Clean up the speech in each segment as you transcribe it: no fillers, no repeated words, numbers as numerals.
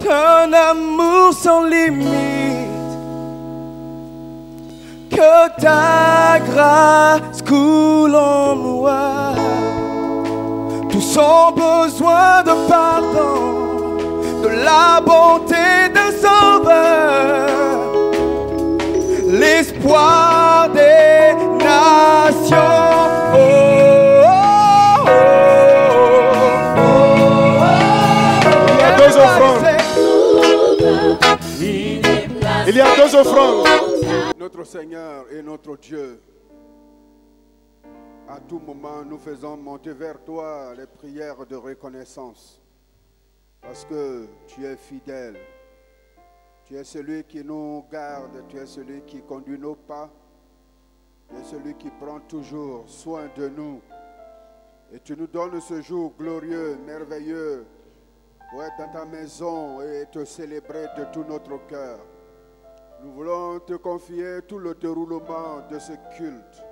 un amour sans limite, que ta grâce coule en moi. Tous ont besoin de pardon, de la bonté d'un sauveur, l'espoir des nations. Oh, oh, oh, oh, oh. Il y a deux offrandes. Il y a deux offrandes. Notre Seigneur et notre Dieu, à tout moment, nous faisons monter vers toi les prières de reconnaissance. Parce que tu es fidèle. Tu es celui qui nous garde. Tu es celui qui conduit nos pas. Tu es celui qui prend toujours soin de nous. Et tu nous donnes ce jour glorieux, merveilleux, pour être dans ta maison et te célébrer de tout notre cœur. Nous voulons te confier tout le déroulement de ce culte.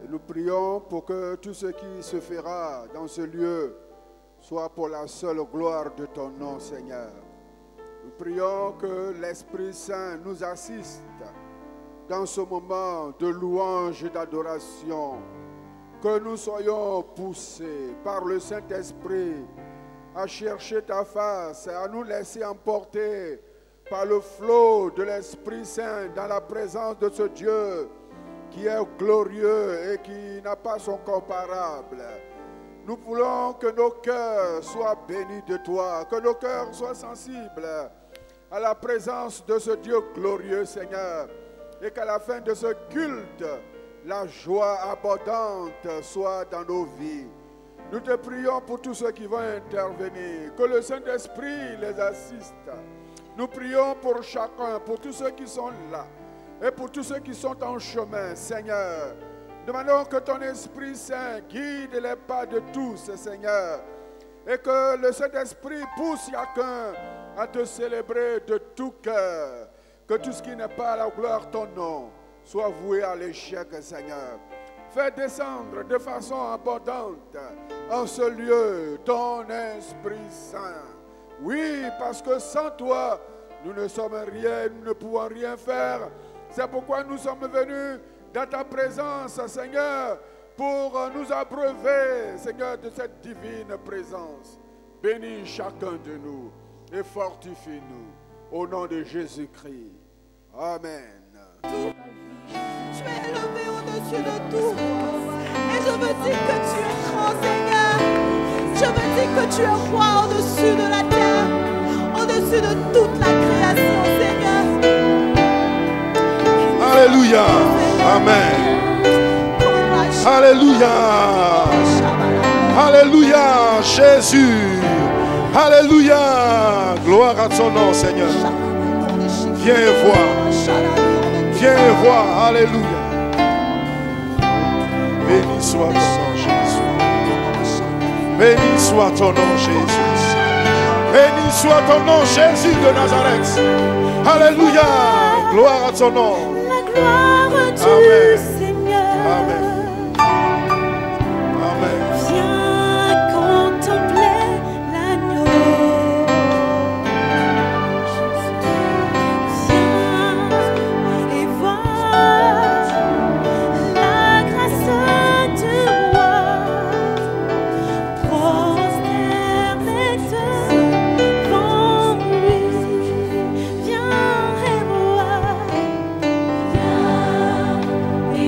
Et nous prions pour que tout ce qui se fera dans ce lieu soit pour la seule gloire de ton nom, Seigneur. Nous prions que l'Esprit Saint nous assiste dans ce moment de louange et d'adoration. Que nous soyons poussés par le Saint-Esprit à chercher ta face, à nous laisser emporter par le flot de l'Esprit Saint dans la présence de ce Dieu qui est glorieux et qui n'a pas son comparable. Nous voulons que nos cœurs soient bénis de toi, que nos cœurs soient sensibles à la présence de ce Dieu glorieux, Seigneur, et qu'à la fin de ce culte, la joie abondante soit dans nos vies. Nous te prions pour tous ceux qui vont intervenir, que le Saint-Esprit les assiste. Nous prions pour chacun, pour tous ceux qui sont là et pour tous ceux qui sont en chemin, Seigneur. Demandons que ton Esprit Saint guide les pas de tous, Seigneur, et que le Saint-Esprit pousse chacun à te célébrer de tout cœur. Que tout ce qui n'est pas à la gloire de ton nom soit voué à l'échec, Seigneur. Fais descendre de façon abondante en ce lieu ton Esprit Saint. Oui, parce que sans toi, nous ne sommes rien, nous ne pouvons rien faire. C'est pourquoi nous sommes venus dans ta présence, Seigneur, pour nous abreuver, Seigneur, de cette divine présence. Bénis chacun de nous et fortifie-nous. Au nom de Jésus-Christ. Amen. Tu es élevé au-dessus de tout. Et je veux dire que tu es grand, Seigneur. Je veux dire que tu es roi au-dessus de la terre, au-dessus de toute la création, Seigneur. Alléluia. Amen. Alléluia. Alléluia. Jésus. Alléluia. Gloire à ton nom, Seigneur. Viens voir. Viens voir. Alléluia. Béni soit ton nom, Jésus. Béni soit ton nom, Jésus. Béni soit ton nom, Jésus de Nazareth. Alléluia. Gloire à ton nom. La gloire du Amen. Seigneur. Amen. Amen. Viens contempler l'agneau. Viens et voir la grâce du roi. Prosterne devant lui. Viens et voir. Viens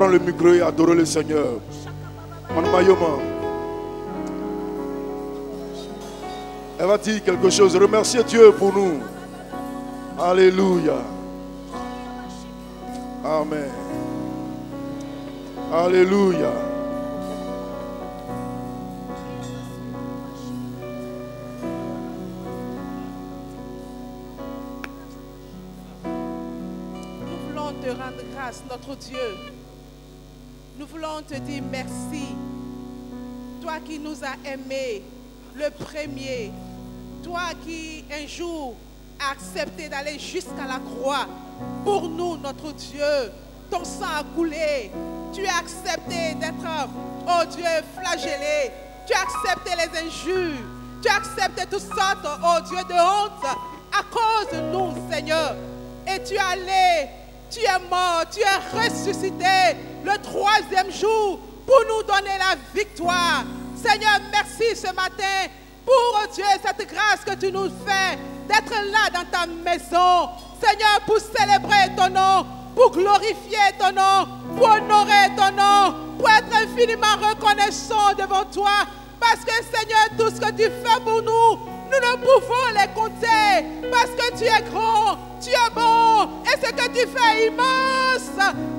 prendre le micro et adorer le Seigneur. Elle va dire quelque chose. Remercier Dieu pour nous. Alléluia. Amen. Alléluia. Nous voulons te rendre grâce, notre Dieu. Nous voulons te dire merci. Toi qui nous as aimés, le premier. Toi qui un jour as accepté d'aller jusqu'à la croix pour nous, notre Dieu. Ton sang a coulé. Tu as accepté d'être, oh Dieu, flagellé. Tu as accepté les injures. Tu as accepté toutes sortes, oh Dieu, de honte à cause de nous, Seigneur. Et tu es allé, tu es mort, tu es ressuscité le 3e jour pour nous donner la victoire. Seigneur, merci ce matin pour, oh Dieu, cette grâce que tu nous fais d'être là dans ta maison. Seigneur, pour célébrer ton nom, pour glorifier ton nom, pour honorer ton nom, pour être infiniment reconnaissant devant toi. Parce que Seigneur, tout ce que tu fais pour nous, nous ne pouvons les compter. Parce que tu es grand, tu es bon, et ce que tu fais est immense,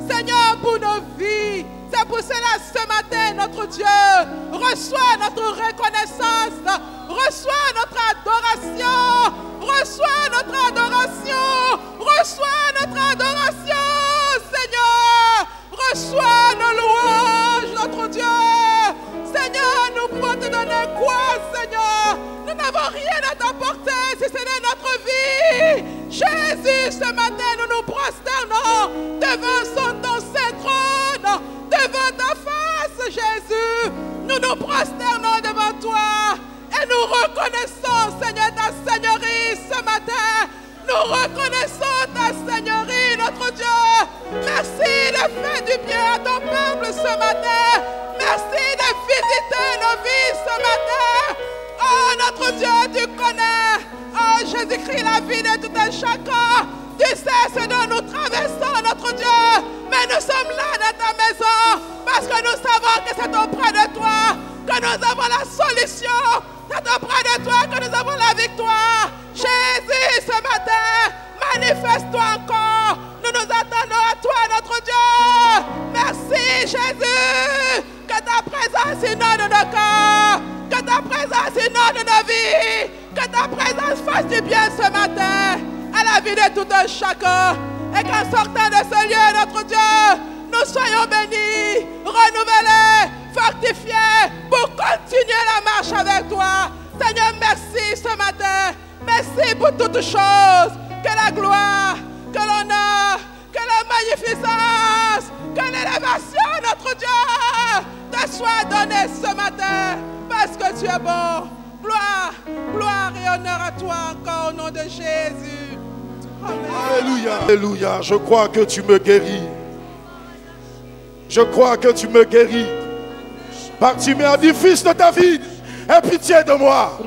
Seigneur, pour nos vies. C'est pour cela ce matin, notre Dieu, reçois notre reconnaissance, reçois notre adoration, reçois notre adoration, reçois notre adoration, Seigneur, reçois nos louanges, notre Dieu. Seigneur, nous pouvons te donner quoi, Seigneur? Nous n'avons rien à t'apporter si ce n'est notre vie. Jésus, ce matin, nous nous prosternons devant ton saint trône, devant ta face, Jésus. Nous nous prosternons devant toi et nous reconnaissons, Seigneur, ta seigneurie ce matin. Nous reconnaissons ta seigneurie, notre Dieu. Merci de faire du bien à ton peuple ce matin. Merci de visiter nos vies ce matin. Oh, notre Dieu, tu connais. Oh, Jésus-Christ, la vie de tout un chacun. Tu sais ce dont nous traversons, notre Dieu. Mais nous sommes là dans ta maison parce que nous savons que c'est auprès de toi que nous avons la solution. C'est auprès de toi que nous avons la victoire. Jésus, ce matin, manifeste-toi encore. Nous nous attendons à toi, notre Dieu. Merci, Jésus. Que ta présence inonde nos cœurs. Que ta présence inonde nos vies. Que ta présence fasse du bien ce matin à la vie de tout un chacun. Et qu'en sortant de ce lieu, notre Dieu, nous soyons bénis, renouvelés, fortifiés pour continuer la marche avec toi. Seigneur, merci ce matin. Merci pour toutes choses. Que la gloire, que l'honneur, que la magnificence, que l'élévation, notre Dieu, te soit donnée ce matin. Parce que tu es bon. Gloire, gloire et honneur à toi encore au nom de Jésus. Amen. Alléluia. Alléluia. Je crois que tu me guéris. Je crois que tu me guéris. Bartimée a dit, fils de David, aie pitié de moi.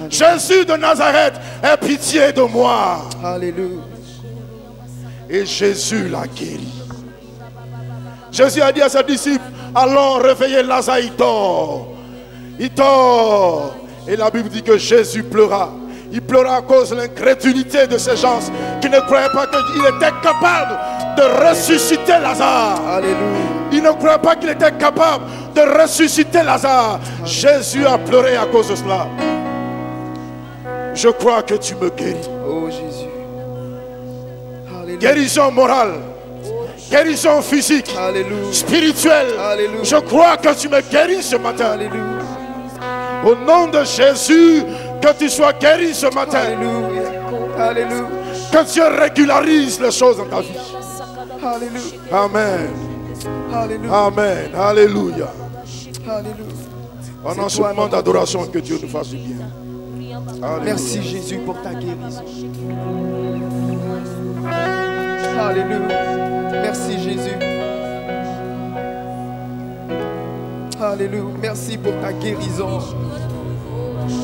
Jésus de Nazareth, aie pitié de moi. Alléluia. Et Jésus l'a guéri. Jésus a dit à ses disciples, allons réveiller Lazare, il dort. Il dort. Et la Bible dit que Jésus pleura. Il pleura à cause de l'incrédulité de ces gens qui ne croyaient pas qu'il était capable de ressusciter Lazare. Alléluia. Ils ne croyaient pas qu'il était capable de ressusciter Lazare. Jésus a pleuré à cause de cela. Je crois que tu me guéris. Oh Jésus. Alléluia. Guérison morale, guérison physique, Alléluia. spirituelle. Alléluia. Je crois que tu me guéris ce matin. Alléluia. Au nom de Jésus, que tu sois guéri ce matin. Alléluia. Alléluia. Que Dieu régularise les choses dans ta vie. Alléluia. Amen. Alléluia. Amen. Alléluia. Alléluia. Pendant C'est ce toi, moment notre d'adoration, que Dieu nous fasse du bien. Alléluia. Merci Jésus pour ta guérison. Alléluia. Merci Jésus. Alléluia. Merci pour ta guérison.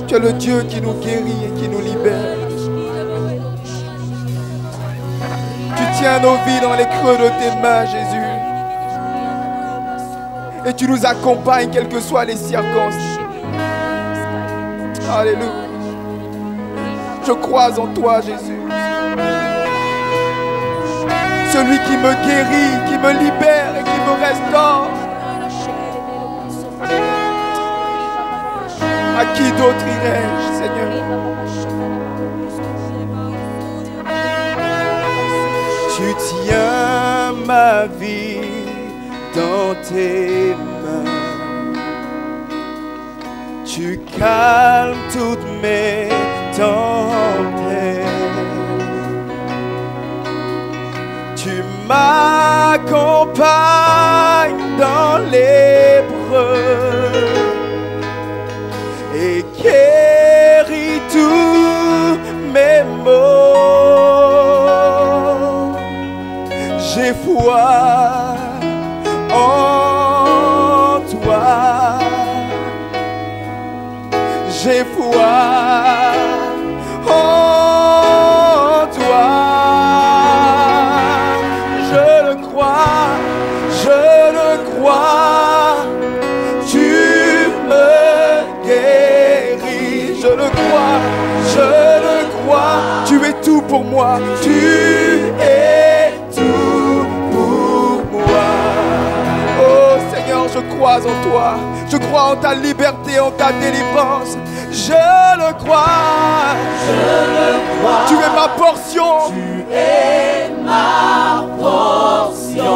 Tu es le Dieu qui nous guérit et qui nous libère. Tu tiens nos vies dans les creux de tes mains, Jésus. Et tu nous accompagnes, quelles que soient les circonstances. Alléluia. Je crois en toi, Jésus. Celui qui me guérit, qui me libère et qui me restaure. À qui d'autre irai-je, Seigneur? Tu tiens ma vie dans tes mains. Tu calmes toutes mes tempêtes. Tu m'accompagnes dans l'épreuve et guéris tous mes maux. J'ai foi en toi. J'ai foi en toi. Je le crois, tu me guéris. Je le crois, tu es tout pour moi. Tu es tout pour moi. Oh Seigneur, je crois en toi. Je crois en ta liberté, en ta délivrance. Je le crois. Tu es ma portion.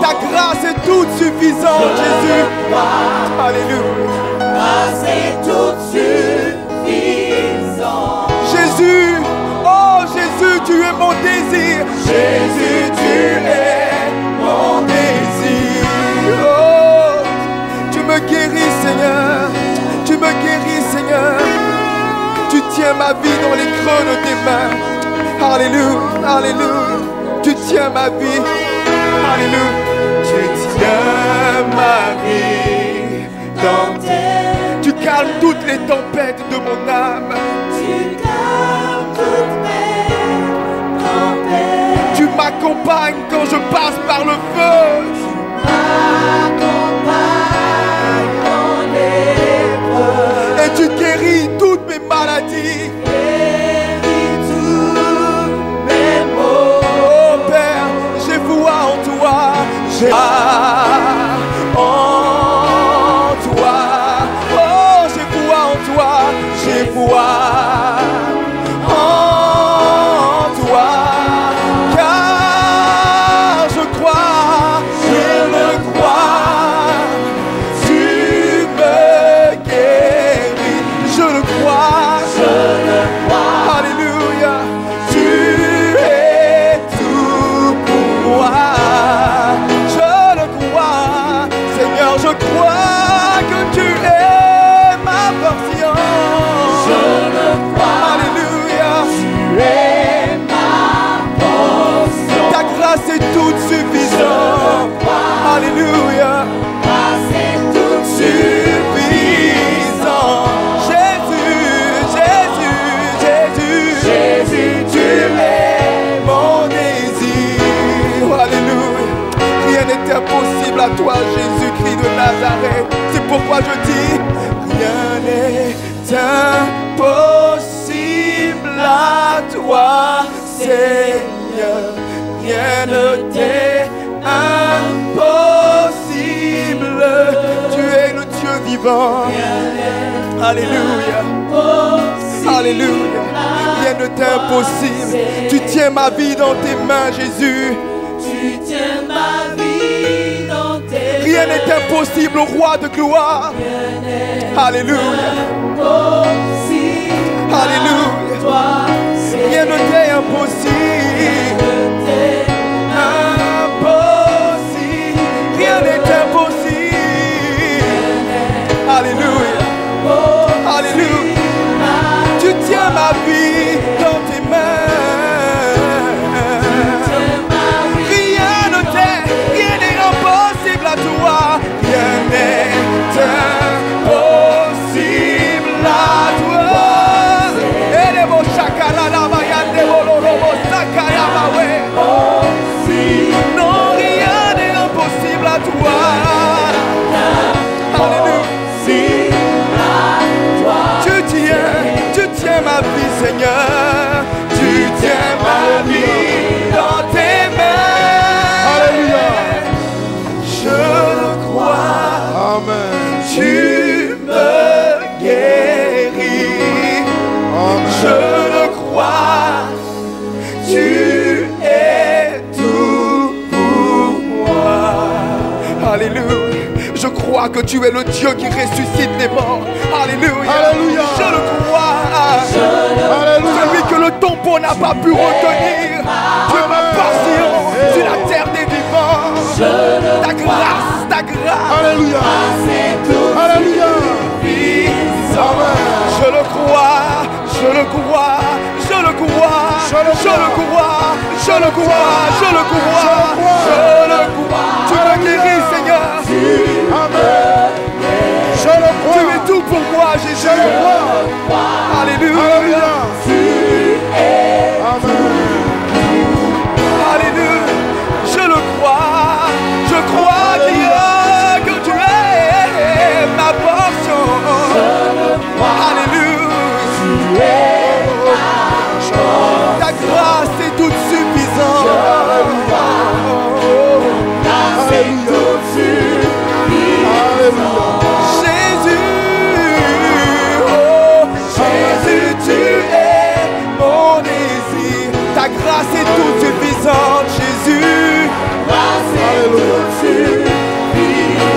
Ta grâce est toute suffisante, Jésus. Alléluia. Jésus, oh Jésus, tu es mon désir. Jésus, tu es mon désir. Oh, tu me guéris, Seigneur. Tu me guéris, Seigneur. Tu tiens ma vie dans les creux de tes mains. Alléluia, alléluia. Tu tiens ma vie. Alléluia. Tu tiens ma vie dans tes... Tu calmes toutes les tempêtes de mon âme. Tu calmes toutes mes tempêtes. Tu m'accompagnes quand je passe par le feu. Et tu guéris toutes mes maladies. Oh Père, j'ai foi en toi. J'ai foi en toi. Oh, j'ai foi en toi. J'ai foi en toi. Car je crois, je le crois. Tu me guéris. Je le crois. Alléluia. Tu es tout pour moi. Je le crois. Seigneur, je crois que tu es ma portion. Je le crois. Alléluia. Tu es ma portion. Ta grâce est toute suffisante. Alléluia. Suffisant. Jésus, tu es mon désir. Alléluia. Rien n'est impossible à toi, Jésus-Christ de Nazareth. C'est pourquoi je dis, rien n'est impossible à toi, Seigneur. Rien ne t'est impossible. Tu es le Dieu vivant. Alléluia. Alléluia. Rien ne t'est impossible. Tu tiens ma vie dans tes mains, Jésus. Tu tiens ma vie dans tes mains. Rien n'est impossible au roi de gloire. Alléluia. Alléluia. Rien ne t'est impossible. Rien n'est impossible. Alléluia. Alléluia. Tu tiens ma vie dans tes mains. Rien n'est impossible à toi. Rien n'est impossible à toi. Et les mots chakala la bayande volorobo. crois que tu es le Dieu qui ressuscite les morts. Alléluia. Alléluia. Je le crois. Alléluia. Celui que le tombeau n'a pas pu retenir. Tu es ma portion sur la terre des vivants. Ta grâce, ta grâce. Alléluia. Alléluia. Amen. Je le crois, je le crois, je le crois, je le crois, je le crois, je le crois, je le crois. Tu me guéris, Seigneur. Amen. Je le crois. Tu es tout pour moi, Jésus. Je le crois. Alléluia. Amen. Alléluia. Je le crois. Je crois que tu es ma portion. Alléluia. Ta grâce est toute suffisante. Jésus, tu es mon désir. Ta grâce est toute suffisante, Jésus.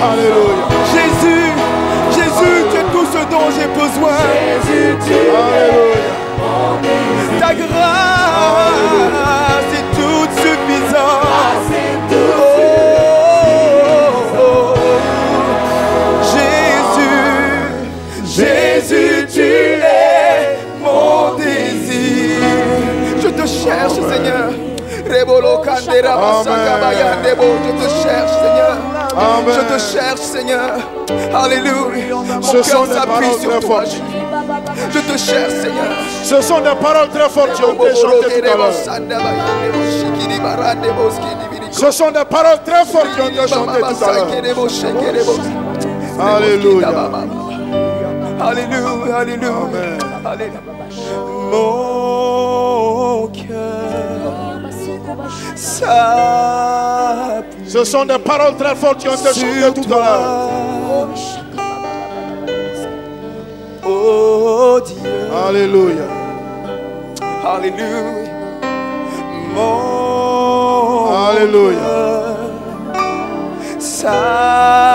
Alléluia. Jésus, tu es tout ce dont j'ai besoin. Alléluia. Ta grâce est toute suffisante. Jésus, tu es mon désir. Je te cherche, Seigneur. Je te cherche, Seigneur. Amen. Je te cherche, Seigneur. Alléluia. Mon Ce sont cœur des s'appuie paroles sur très toi, fortes. Jésus. Je te cherche, Seigneur. Ce sont des paroles très fortes qui ont été chantées tout à l'heure. Ce sont des paroles très fortes qui ont été chantées tout à l'heure. Alléluia. Alléluia, alléluia. Amen. Alléluia. Mon cœur s'appuie. Ce sont des paroles très fortes qui ont été chantées tout à l'heure. Oh Dieu. Alléluia. Alléluia. Mon Alléluia. cœur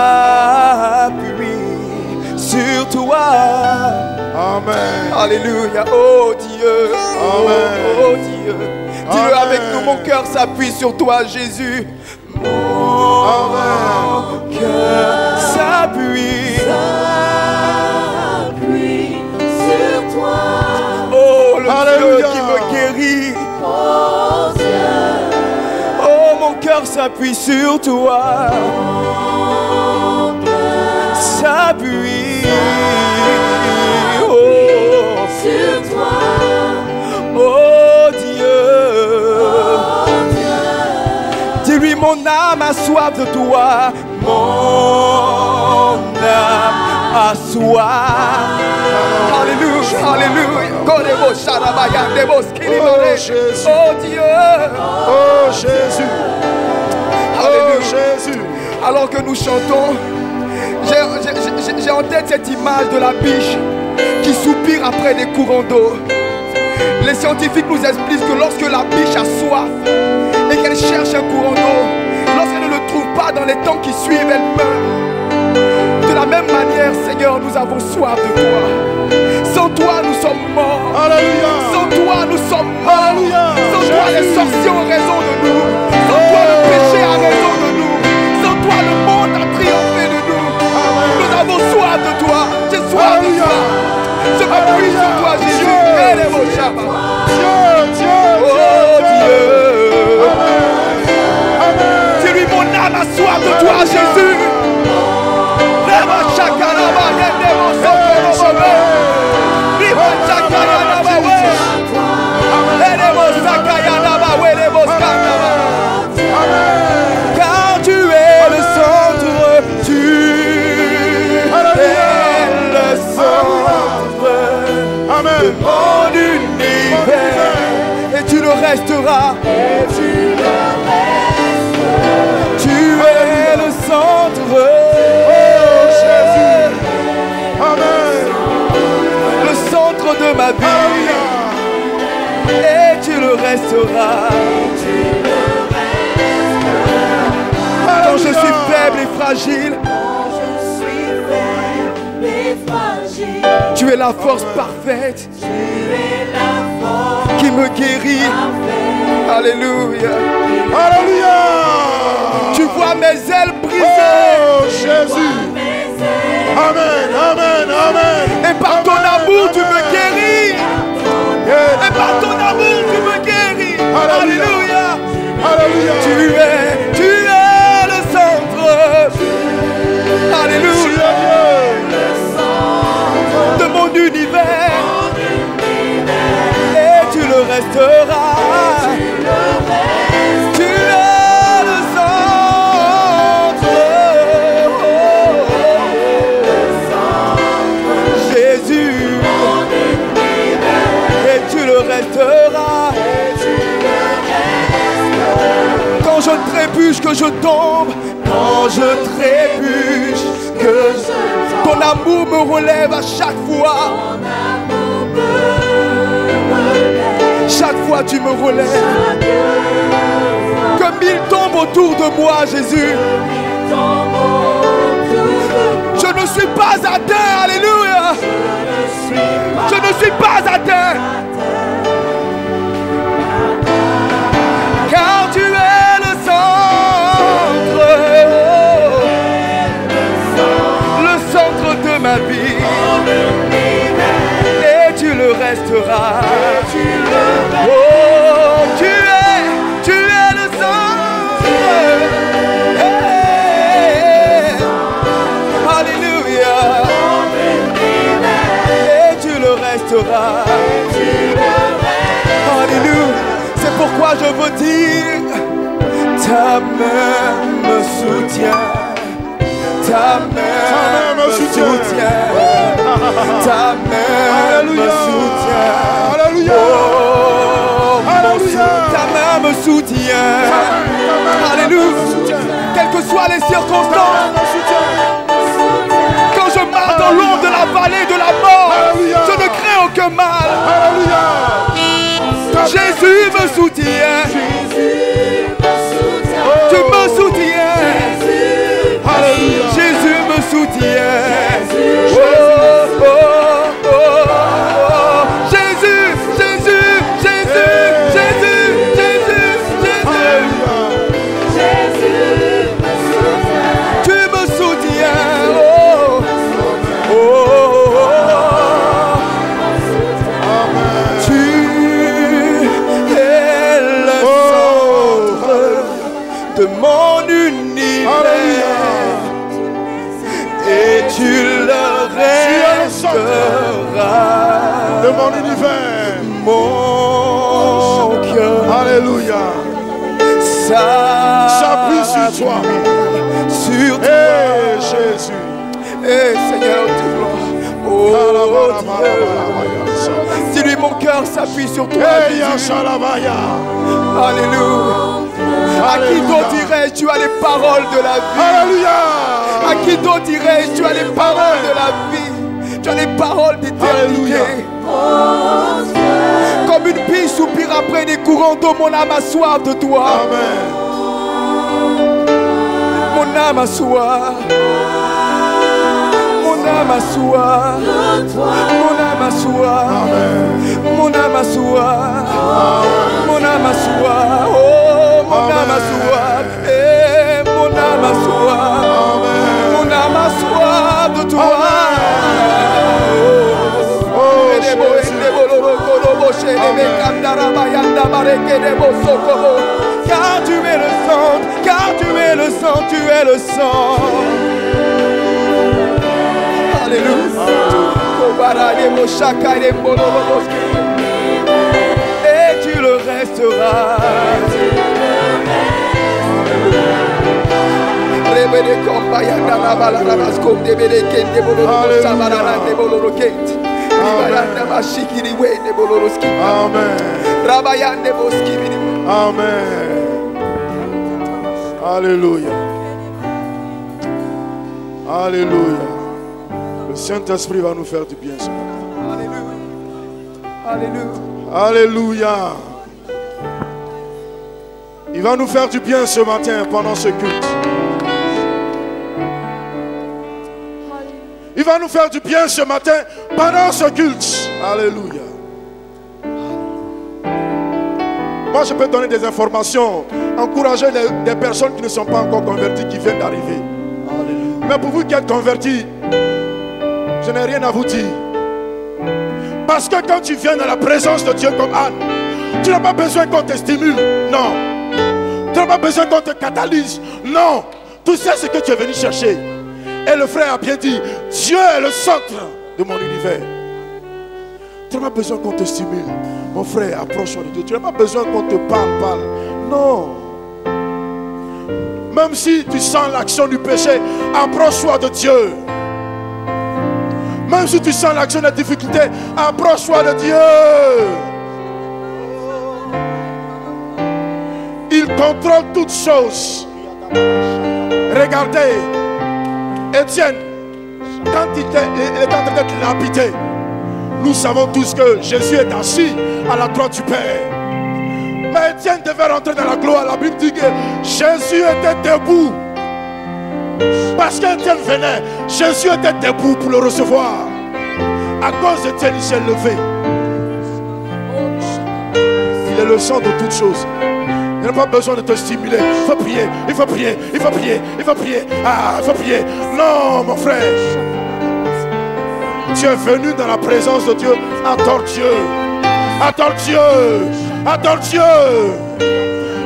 s'appuie sur toi. Amen. Alléluia. Oh Dieu. Amen. Oh Dieu. Dis-le Amen. avec nous. Mon cœur s'appuie sur toi, Jésus. Mon cœur s'appuie sur toi. Oh, le Alléluia. Dieu qui me guérit. Oh Dieu, Oh, mon cœur s'appuie sur toi. mon cœur S'appuie. Oh, sur toi. oh Dieu. Oh Dieu, Dis-lui, mon âme a soif de toi. Mon âme a soif. Alléluia, alléluia. Jésus. Oh Dieu. Oh Jésus. Oh Alléluia. Jésus. Alors que nous chantons, j'ai en tête cette image de la biche qui soupire après des courants d'eau. Les scientifiques nous expliquent que lorsque la biche a soif et qu'elle cherche un courant d'eau, lorsqu'elle ne le trouve pas dans les temps qui suivent, elle meurt. De la même manière, Seigneur, nous avons soif de toi. Sans toi, nous sommes morts. Alléluia. Sans toi, nous sommes morts. Alléluia. Sans toi, les Jésus. sorciers ont raison de nous. Sans toi, le péché a raison de nous. Sans toi, le monde a triomphé de nous. Nous avons soif de toi. J'ai soif de Alléluia. toi. Je m'appuie sur toi, Jésus. Dieu. Et les mots Shabbat. Dieu, Dieu, Oh Dieu. Dieu. Amen. Dis-lui, mon âme a soif de toi, Jésus. Leva Shakaraba, Yendemo Sokorobo. Riba Shakaraba, Elemo Sakayana, Elemo Skandaba. Car tu es le centre, tu es le centre Amen. de mon univers. Et tu le resteras. Tu es le centre. Oh Jésus. Amen. Le centre de ma vie. Et tu le resteras. Quand je suis faible et fragile, es la force parfaite qui me guérit. Alléluia. Alléluia. Tu vois mes ailes brisées. Oh Jésus. Amen, amen, amen. Et par ton amour, tu me guéris. Et par ton amour, tu me guéris. Alléluia. Alléluia. Tu es le centre. Alléluia. De mon univers. Et tu le resteras. Tu es le centre. Jésus. Et tu le resteras. Quand je trébuche, que je tombe. Quand je trébuche, que ton amour me relève à chaque fois. Chaque fois tu me relèves. Que 1000 tombent autour de moi, Jésus. Je ne suis pas atteint, alléluia. Je ne suis pas atteint. Car tu es le centre. Le centre de ma vie. Et tu le resteras. Oh, tu es le centre. Hey, alléluia. Et tu le resteras. Alléluia. C'est pourquoi je veux dire, ta main me soutient. Ta main me soutient. Ta main me soutient. Alléluia. Oh, Alléluia. ta main me soutient. Alléluia. Quelles que soient les circonstances, quand je marche dans l'ombre de la vallée de la mort, je ne crains aucun mal. Alléluia. Jésus me soutient. Tu me soutiens. Alléluia. Jésus me soutient. Oh, oh, oh, oh. Jésus, Jésus, Jésus, Jésus, Jésus, Jésus. Tu me soutiens. Oh, oh, oh, oh. Tu es le centre de mon univers. Et tu le resteras. De mon univers. Mon cœur. Alléluia. S'appuie sur toi. Sur toi. Hey, Jésus. Et Seigneur, tu gloire. Oh Dieu. Dis-lui, mon cœur s'appuie sur toi. Hey, Jésus. Yashalavaya. Alléluia. À qui d'autre dirais-je, tu as les paroles de la vie. Alléluia. À qui d'autre dirais-je, tu as les paroles de la vie. Tu as les paroles d'éternité. Comme une pie soupire après des courants d'eau, mon âme a soif de toi. Amen. Mon âme a soif. Mon âme a soif. Mon âme a soif. Mon âme a soif. Mon âme a soif. Oh, mon âme a soif. Eh, mon âme a soif. Mon âme a soif de toi. Car tu es le sang, car tu es le sang, tu es le sang. Alléluia. Et tu le resteras. Amen. Amen. Alléluia. Alléluia. Le Saint-Esprit va nous faire du bien ce matin. Alléluia. Alléluia. Il va nous faire du bien ce matin pendant ce culte. Il va nous faire du bien ce matin pendant ce culte. Alléluia. Moi, je peux donner des informations, encourager des personnes qui ne sont pas encore converties, qui viennent d'arriver. Mais pour vous qui êtes convertis, je n'ai rien à vous dire. Parce que quand tu viens dans la présence de Dieu comme Anne, tu n'as pas besoin qu'on te stimule. Non. Tu n'as pas besoin qu'on te catalyse. Non. Tu sais ce que tu es venu chercher. Et le frère a bien dit, Dieu est le centre de mon univers. Tu n'as pas besoin qu'on te stimule. Mon frère, approche-toi de Dieu. Tu n'as pas besoin qu'on te parle. Non. Même si tu sens l'action du péché, approche-toi de Dieu. Même si tu sens l'action de la difficulté, approche-toi de Dieu. Il contrôle toutes choses. Regardez, Étienne, quand il est en train d'être lapidé, nous savons tous que Jésus est assis à la droite du Père. Mais Étienne devait rentrer dans la gloire. La Bible dit que Jésus était debout. Parce qu'Étienne venait, Jésus était debout pour le recevoir. À cause d'Étienne, il s'est levé. Il est le centre de toutes choses. Il n'a pas besoin de te stimuler. Il faut prier, il faut prier, il faut prier, il faut prier. Ah, il faut prier. Non, mon frère. Tu es venu dans la présence de Dieu. Adore Dieu. Adore Dieu. Adore Dieu.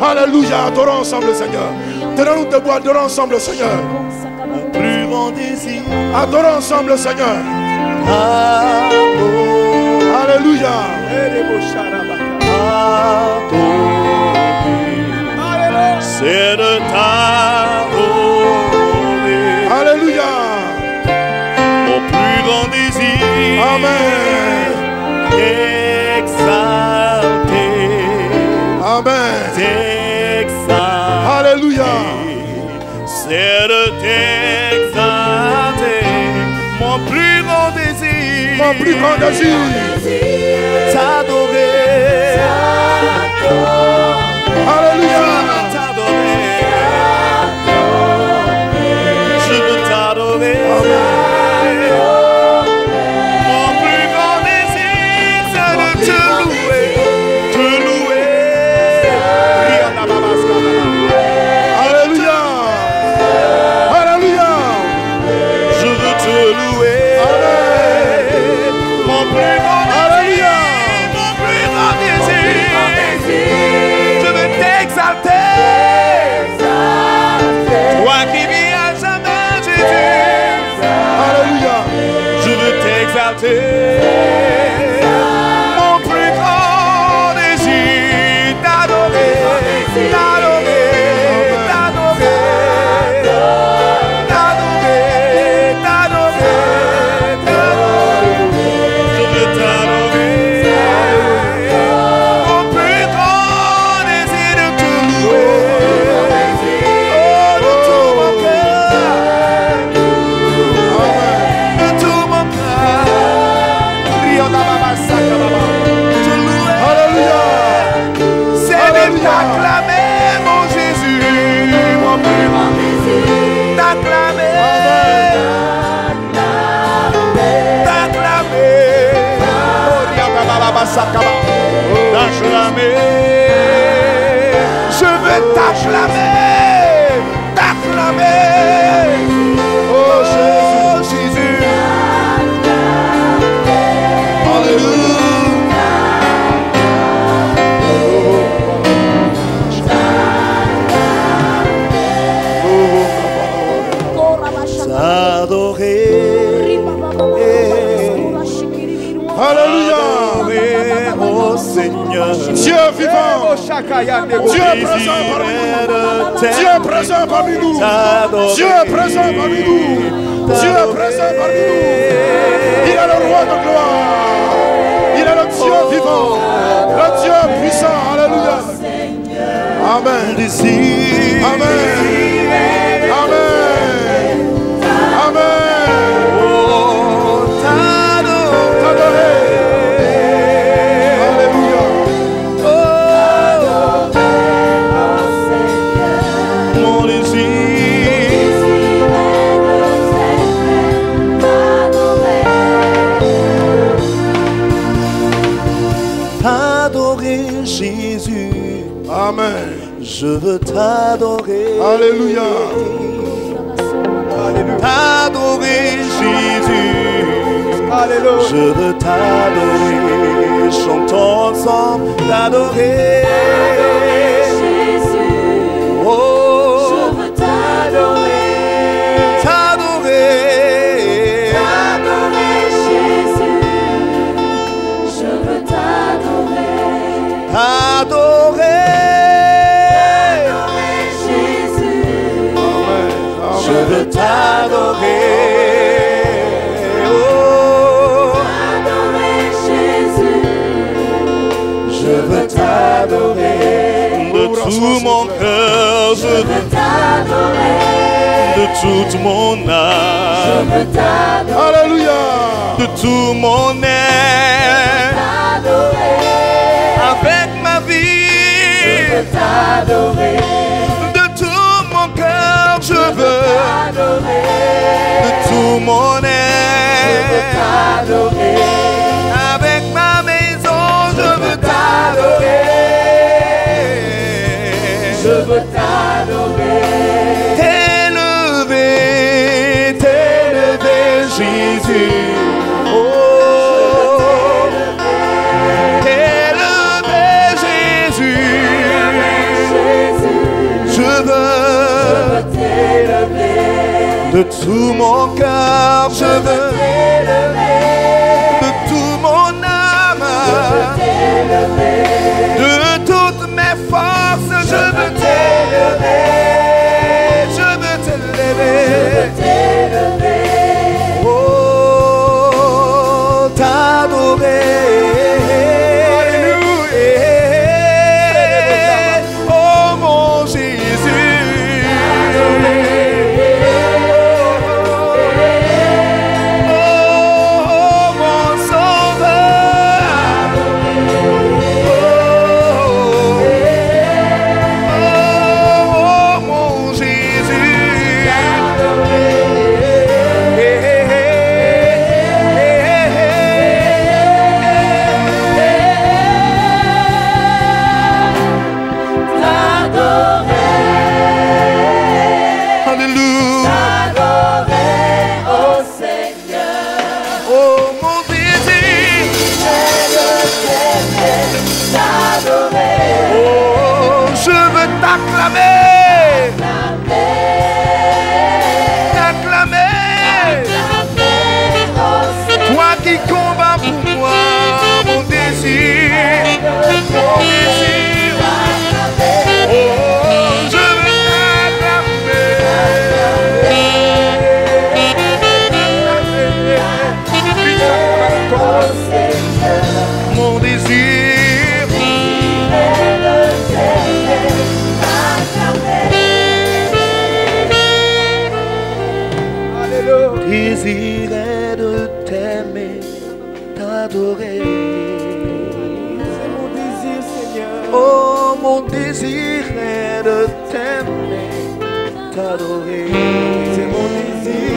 Alléluia. Adorons ensemble le Seigneur. Tenons-nous debout. Adorons ensemble le Seigneur. Mon plus grand désir. Adorons ensemble le Seigneur. Alléluia. C'est de t'adorer. Alléluia. Mon plus grand désir. Amen. T'exalter. Amen. T'exalter. Alléluia. C'est de t'exalter. Mon plus grand désir. Mon plus grand désir. T'adorer. Alléluia. Je veux t'adorer. Mon plus grand désir, c'est de te louer. Te louer. Alléluia. Alléluia. Je veux te louer. Mon plus grand désir. Mon plus grand désir. Je veux t'exalter. Toi qui vis à jamais, Jésus. Alléluia. Je veux t'exalter. Mon plus grand désir, t'adorer, t'adorer, t'adorer, t'adorer, t'adorer, t'adorer. Je veux t'adorer. Mon plus grand désir de te louer. Oh, de tout mon cœur. De tout mon cœur. Te louer. Alléluia. C'est de t'acclamer, mon Jésus, mon plus grand désir. T'acclamer. T'acclamer. T'acclamer. Je veux t'acclamer. T'acclamer. Oh Jésus. Alléluia. T'adorer. Alléluia. Adorer, oh Seigneur. Dieu vivant. Dieu est présent parmi nous. Dieu est présent parmi nous. Dieu est présent parmi nous. Dieu est présent parmi nous. Il est le roi de gloire. Il est le Dieu vivant. Le Dieu puissant. Alléluia. Amen. Amen. Amen. Amen. Oh, T'adorer. Alléluia. Mon désir. Je veux t'adorer. Alléluia. T'adorer Jésus. Alléluia. Je veux t'adorer. Chantons ensemble. T'adorer. Jésus. Oh. Je veux t'adorer. T'adorer. T'adorer Jésus. Je veux t'adorer. T'adorer. Je veux t'adorer, oh, T'adorer Jésus. je veux t'adorer de tout mon cœur, je veux T'adorer. de toute mon Je âme, veux t'adorer. Alléluia. de tout mon être, avec ma vie, T'adorer. de tout mon cœur, je veux de tout mon être. Avec ma maison, je veux t'adorer. Je veux t'adorer. T'élever, t'élever, Jésus. Oh, t'élever, Jésus. Je veux de tout mon cœur, je veux de tout mon âme, de toutes mes forces, je veux t'élever, je veux t'élever, oh, t'adorer, oh mon Jésus. Désirer de t'aimer, t'adorer. C'est mon désir, Seigneur. Oh, mon désir est de t'aimer, t'adorer. C'est mon désir.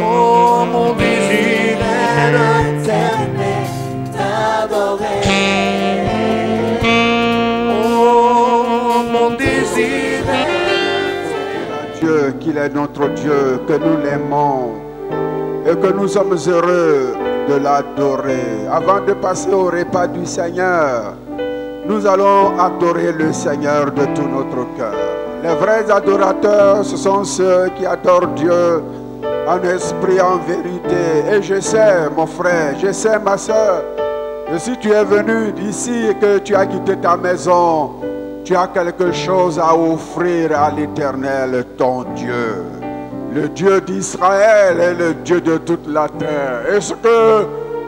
Oh, mon désir est de t'aimer, t'adorer. Oh, mon désir est Dieu, qu'il est notre Dieu, que nous l'aimons et que nous sommes heureux de l'adorer. Avant de passer au repas du Seigneur, nous allons adorer le Seigneur de tout notre cœur. Les vrais adorateurs, ce sont ceux qui adorent Dieu en esprit, en vérité. Et je sais, mon frère, je sais, ma soeur, que si tu es venu d'ici et que tu as quitté ta maison, tu as quelque chose à offrir à l'Éternel, ton Dieu. Le Dieu d'Israël est le Dieu de toute la terre. Et ce que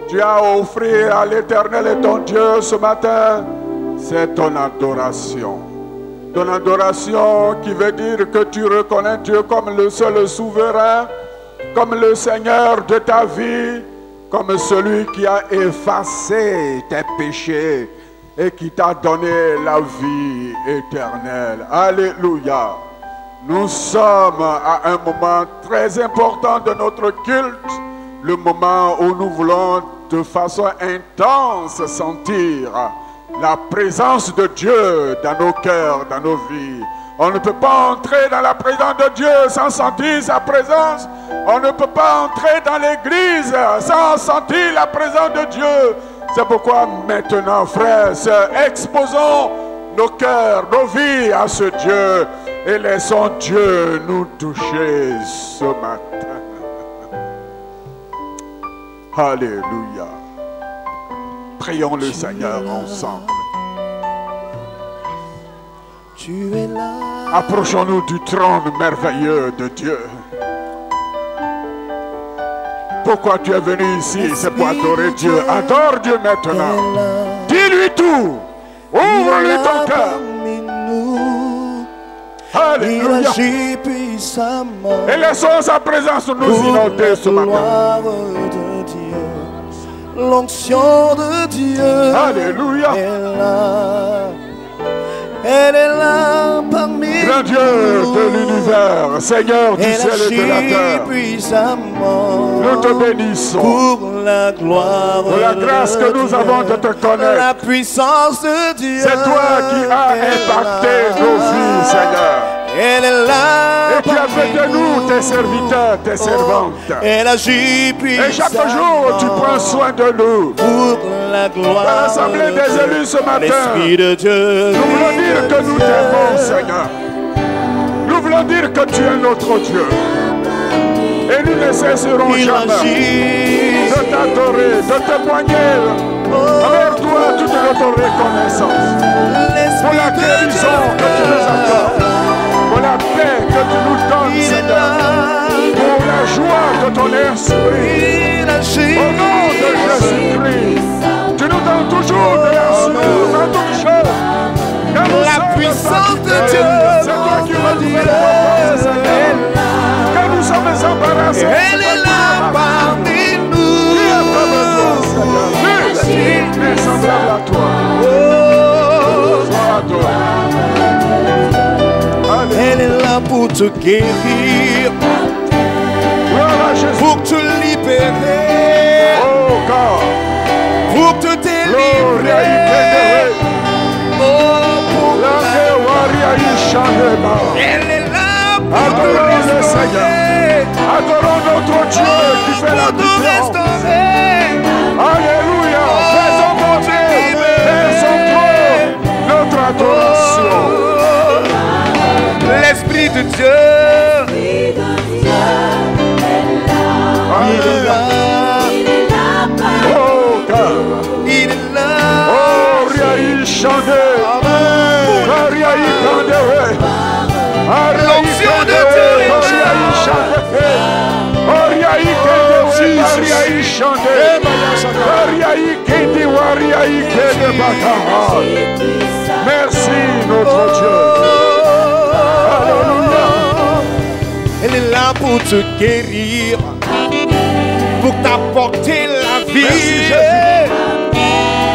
tu as à offrir à l'Éternel et ton Dieu ce matin, c'est ton adoration. Ton adoration qui veut dire que tu reconnais Dieu comme le seul souverain, comme le Seigneur de ta vie, comme celui qui a effacé tes péchés et qui t'a donné la vie éternelle. Alléluia. Nous sommes à un moment très important de notre culte, le moment où nous voulons de façon intense sentir la présence de Dieu dans nos cœurs, dans nos vies. On ne peut pas entrer dans la présence de Dieu sans sentir sa présence. On ne peut pas entrer dans l'église sans sentir la présence de Dieu. C'est pourquoi maintenant, frères, sœurs, exposons nos cœurs, nos vies à ce Dieu et laissons Dieu nous toucher ce matin. Alléluia. Prions le Seigneur ensemble. Tu es là. Approchons-nous du trône merveilleux de Dieu. Pourquoi tu es venu ici? C'est pour adorer Dieu. Adore Dieu maintenant. Dis-lui tout. Ouvre-lui ton cœur. Alléluia. Et laissons sa présence nous inonder ce matin. L'onction de Dieu. Alléluia. Elle est là parmi Grand Dieu de l'univers, Seigneur du ciel et de la terre, nous te bénissons pour la gloire, pour la grâce que nous avons de te connaître. La puissance de Dieu. C'est toi qui as impacté nos vies, Seigneur. Elle est là. Et tu as fait de nous tes serviteurs, tes servantes. Elle agit puissamment. Et chaque jour, tu prends soin de nous. Pour la gloire. Dans l'assemblée des élus ce matin, l'Esprit de Dieu. Nous voulons dire que nous t'aimons, Seigneur. Nous voulons dire que tu es notre Dieu. Et nous ne cesserons jamais de t'adorer, de témoigner envers toi toute notre reconnaissance. Pour la guérison que tu nous accordes. Pour la paix que tu nous donnes, Seigneur. Pour la joie de ton esprit. Au nom de Jésus-Christ, tu nous donnes toujours de l'assurance dans toutes choses. La puissance de Dieu. C'est toi qui renouvelles nos forces, Seigneur. Quand nous sommes embarrassés, elle est là parmi nous. Qui est comme toi, Seigneur? Nul n'est semblable à toi. Sois adoré. Elle est là pour te guérir, pour te libérer, oh God, pour te délivrer. Oh, pour elle est là pour te restaurer. Adorons notre Dieu qui fait la différence. Alléluia. Faisons monter vers son trône notre adoration. L'Esprit de Dieu, il est là. Oh God, il est là. Oh Riaï Chandé, Riaï Kandé, L'onction de Dieu est Riaï Chandé, Riaï Kandé, Riaï Chandé, Riaï Kandé, Riaï Kandé Bakara. Merci notre Dieu. Elle est là pour te guérir, pour t'apporter la vie, merci,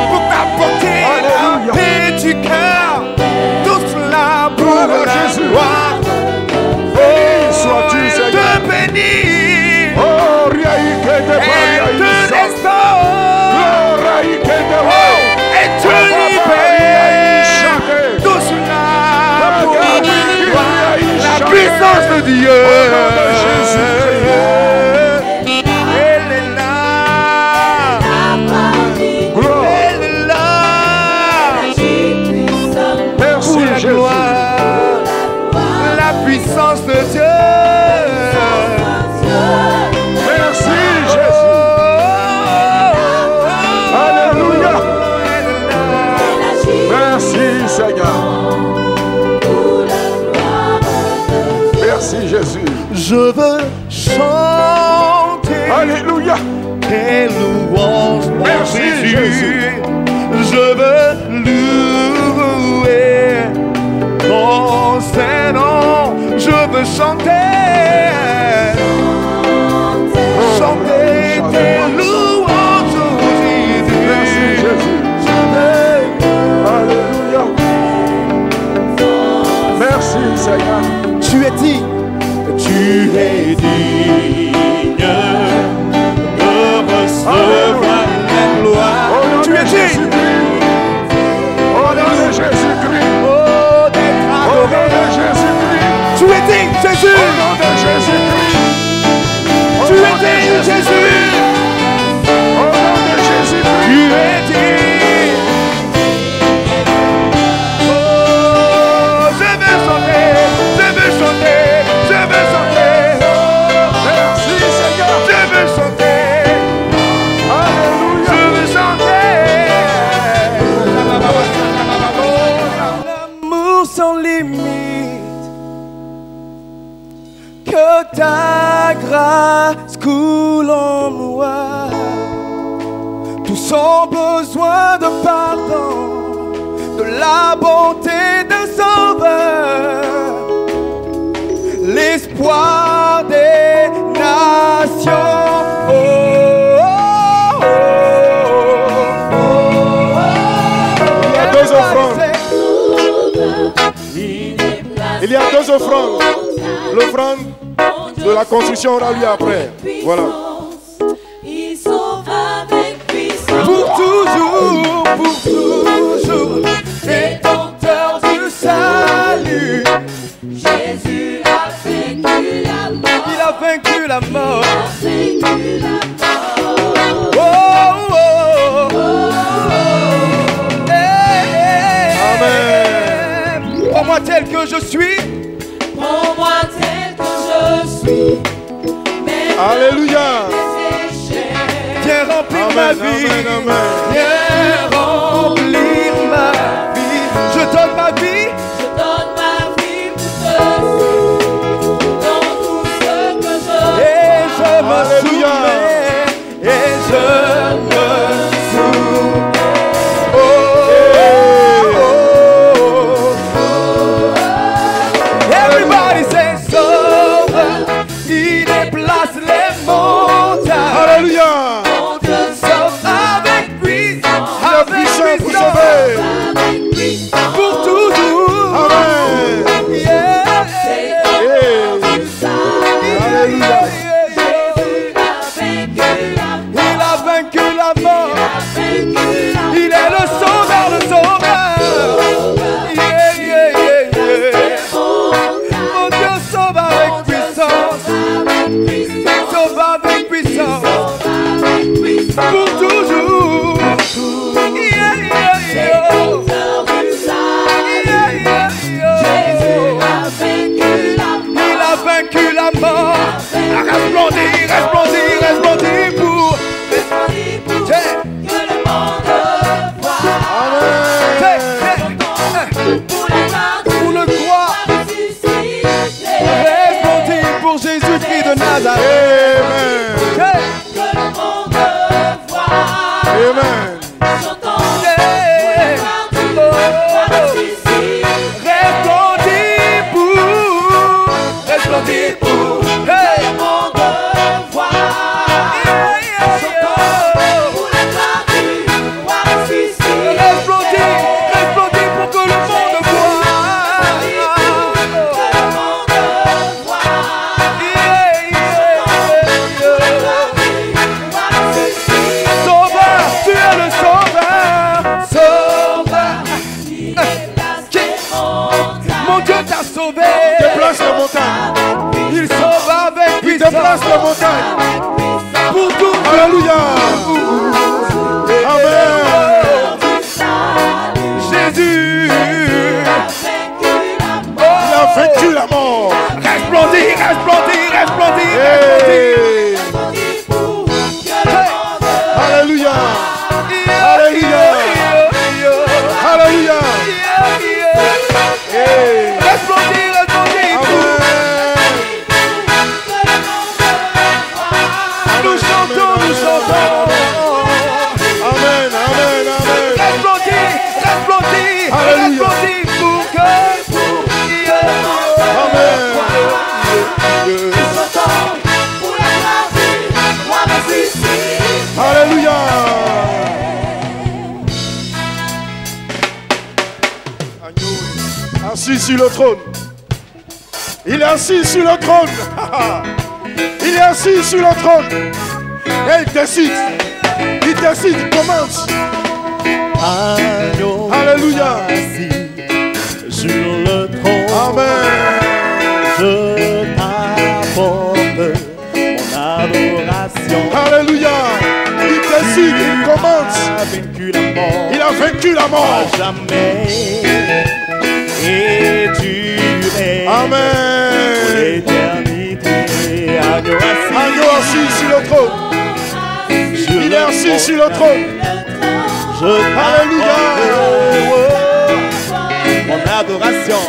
pour t'apporter la paix du cœur, tout cela pour la gloire. Oh, sois-tu Seigneur. Te bénir, Oh, Riaï Kandé, et te restaure, et te libère. Tout cela pour la gloire, la puissance de Dieu. Elle est là. Gloire. Elle est là. Merci Pour la Jésus. gloire, la puissance de Dieu. Merci Jésus. Alléluia. Elle est là. Merci Seigneur. Merci Jésus. Je veux chanter Alléluia. tes louanges, mon Merci, Jésus. Je veux louer ton Saint-Nom. Je veux chanter, chanter tes louanges, Merci Jésus. Jésus. Je veux. Alléluia. Merci Seigneur. Tu es digne, tu es digne de recevoir la gloire. Au nom Tu de es digne, Jésus-Christ. limite. Que ta grâce coule en moi. Tout sans besoin de pardon, de la bonté d'un sauveur, l'espoir des nations. Oh, oh, oh, oh, oh. Il y a deux offrandes. Il y a deux offrandes. L'offrande de la construction aura lieu après. Voilà. Il sauve avec puissance. Pour toujours, détenteur du salut. Jésus a vaincu la mort. Il a vaincu la mort. Il a vaincu la mort. Oh, oh, oh, oh. Hey, hey, Amen. prends-moi tel que je suis. Prends-moi tel que je suis. Même Alléluia. mes échecs. Viens remplir ma Amen, vie. amen, amen. Viens remplir ma vie. Je donne ma vie. Je donne ma vie pour te dans tout ce que je Et je me Alléluia. soumets. Et je me soumets. Oh, oh, oh, oh. Everybody say sauveur. Il déplace les montagnes. Alléluia. Sauve avec puissance. Avec Puissant pour puissance. sauver. avec puissance. Pour toujours. Amen. Yeah. Alléluia. Il a vaincu la mort. Il est le sauveur, le sauveur. Yeah, yeah, yeah, yeah. Mon Dieu sauve avec puissance. Sauve avec puissance. Pour toujours. Yeah, yeah, yeah. Yeah, yeah, yeah. Il a vaincu la mort. Resplendir, resplendir, resplendir pour. Pour le croire. Resplendir pour Jésus-Christ de Nazareth. Amen. Amen. Resplendir pour. Hey. Resplendir pour que le monde voie. Sauveur, tu es le sauveur. Sauveur. Mon Dieu t'a sauvé. Déplace la montagne. Il sauve avec Il puissance. déplace la montagne. Pour tout. Alléluia. Amen. Jésus. Il a vaincu la mort. Resplendir, resplendir, resplendir, resplendir. Hey. Alléluia. Alléluia. Alléluia. Hey. Resplendir, resplendir. Amen. Nous chantons, nous chantons. Amen. Amen. Amen. Resplendir, resplendir, Alléluia. resplendir pour que. Amen. Alléluia. Assis sur le trône. Il est assis sur le trône. Il est assis sur le trône. Et il décide. Il décide, il commence. Alléluia. Sur le trône, Amen. je t'apporte mon adoration. Alléluia. Il décide, il commence. Tu as vaincu la mort, Il a vaincu la à mort. jamais. Et tu es pour Amen. l'éternité. Agneau Agneau assis sur le trône. sur Il le est assis trône. sur le trône. Je Alléluia. t'apporte mon l'adoration.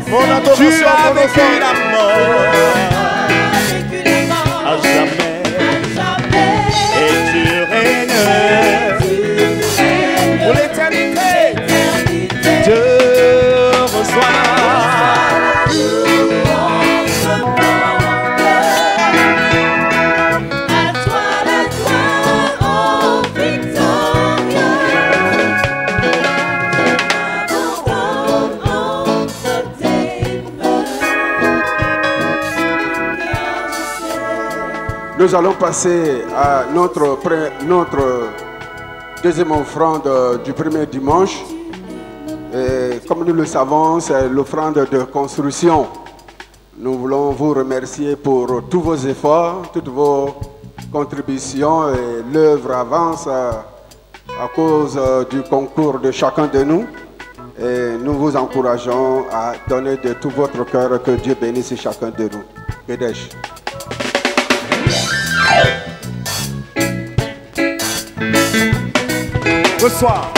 Mon Tu adoration, as mon vécu offrande. la mort à jamais. Et tu règnes pour l'éternité. Dieu reçoit. Nous allons passer à notre deuxième offrande du premier dimanche. Et comme nous le savons, c'est l'offrande de construction. Nous voulons vous remercier pour tous vos efforts, toutes vos contributions. Et l'œuvre avance à cause du concours de chacun de nous. Et nous vous encourageons à donner de tout votre cœur. Que Dieu bénisse chacun de nous. Kedesh. Reçois.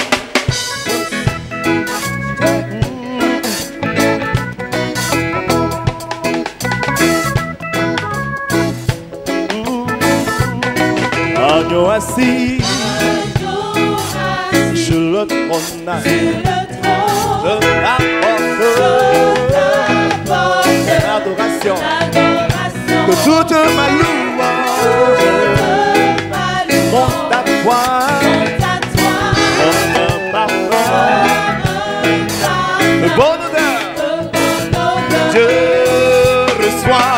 Agneau assis sur le trône, je t'apporte l'adoration, que toute ma louange monte à toi, comme un parfum de bonne odeur. Dieu reçoit.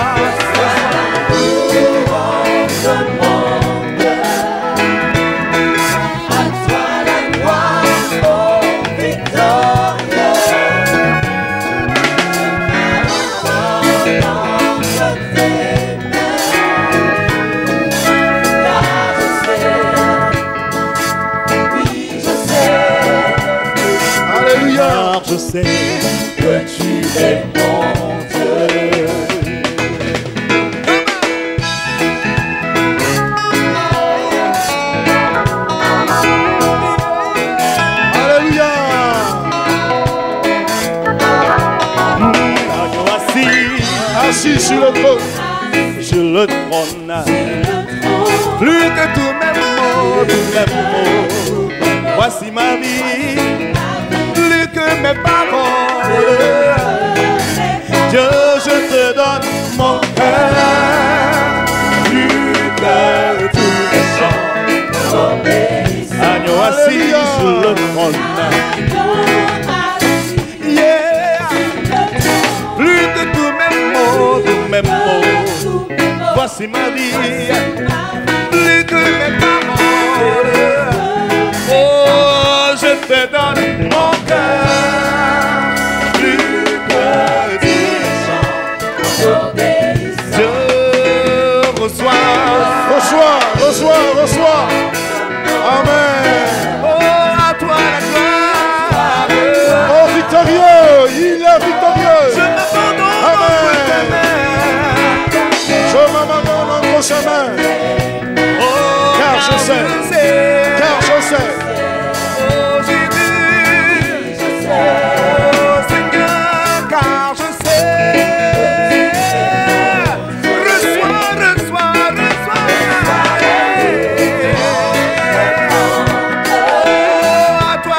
Je sais que tu es mon Dieu. Alléluia. Assis sur le trône. Sur le trône. Plus que tous mes mots, voici ma vie. Que mes paroles, Dieu, je te donne mon cœur, plus que tous les chants. Agneau assis sur le trône, yeah. Plus que tous mes mots, voici ma vie, plus que mes paroles, oh, je te donne mon cœur. Reçois. Amen. Oh, à toi la gloire. Oh, victorieux, il est victorieux. Je m'abandonne entre tes mains. Je m'abandonne entre ses mains. Oh, car je sais. Oh, Jésus, je sais. Oh, Seigneur, car je sais. Reçois.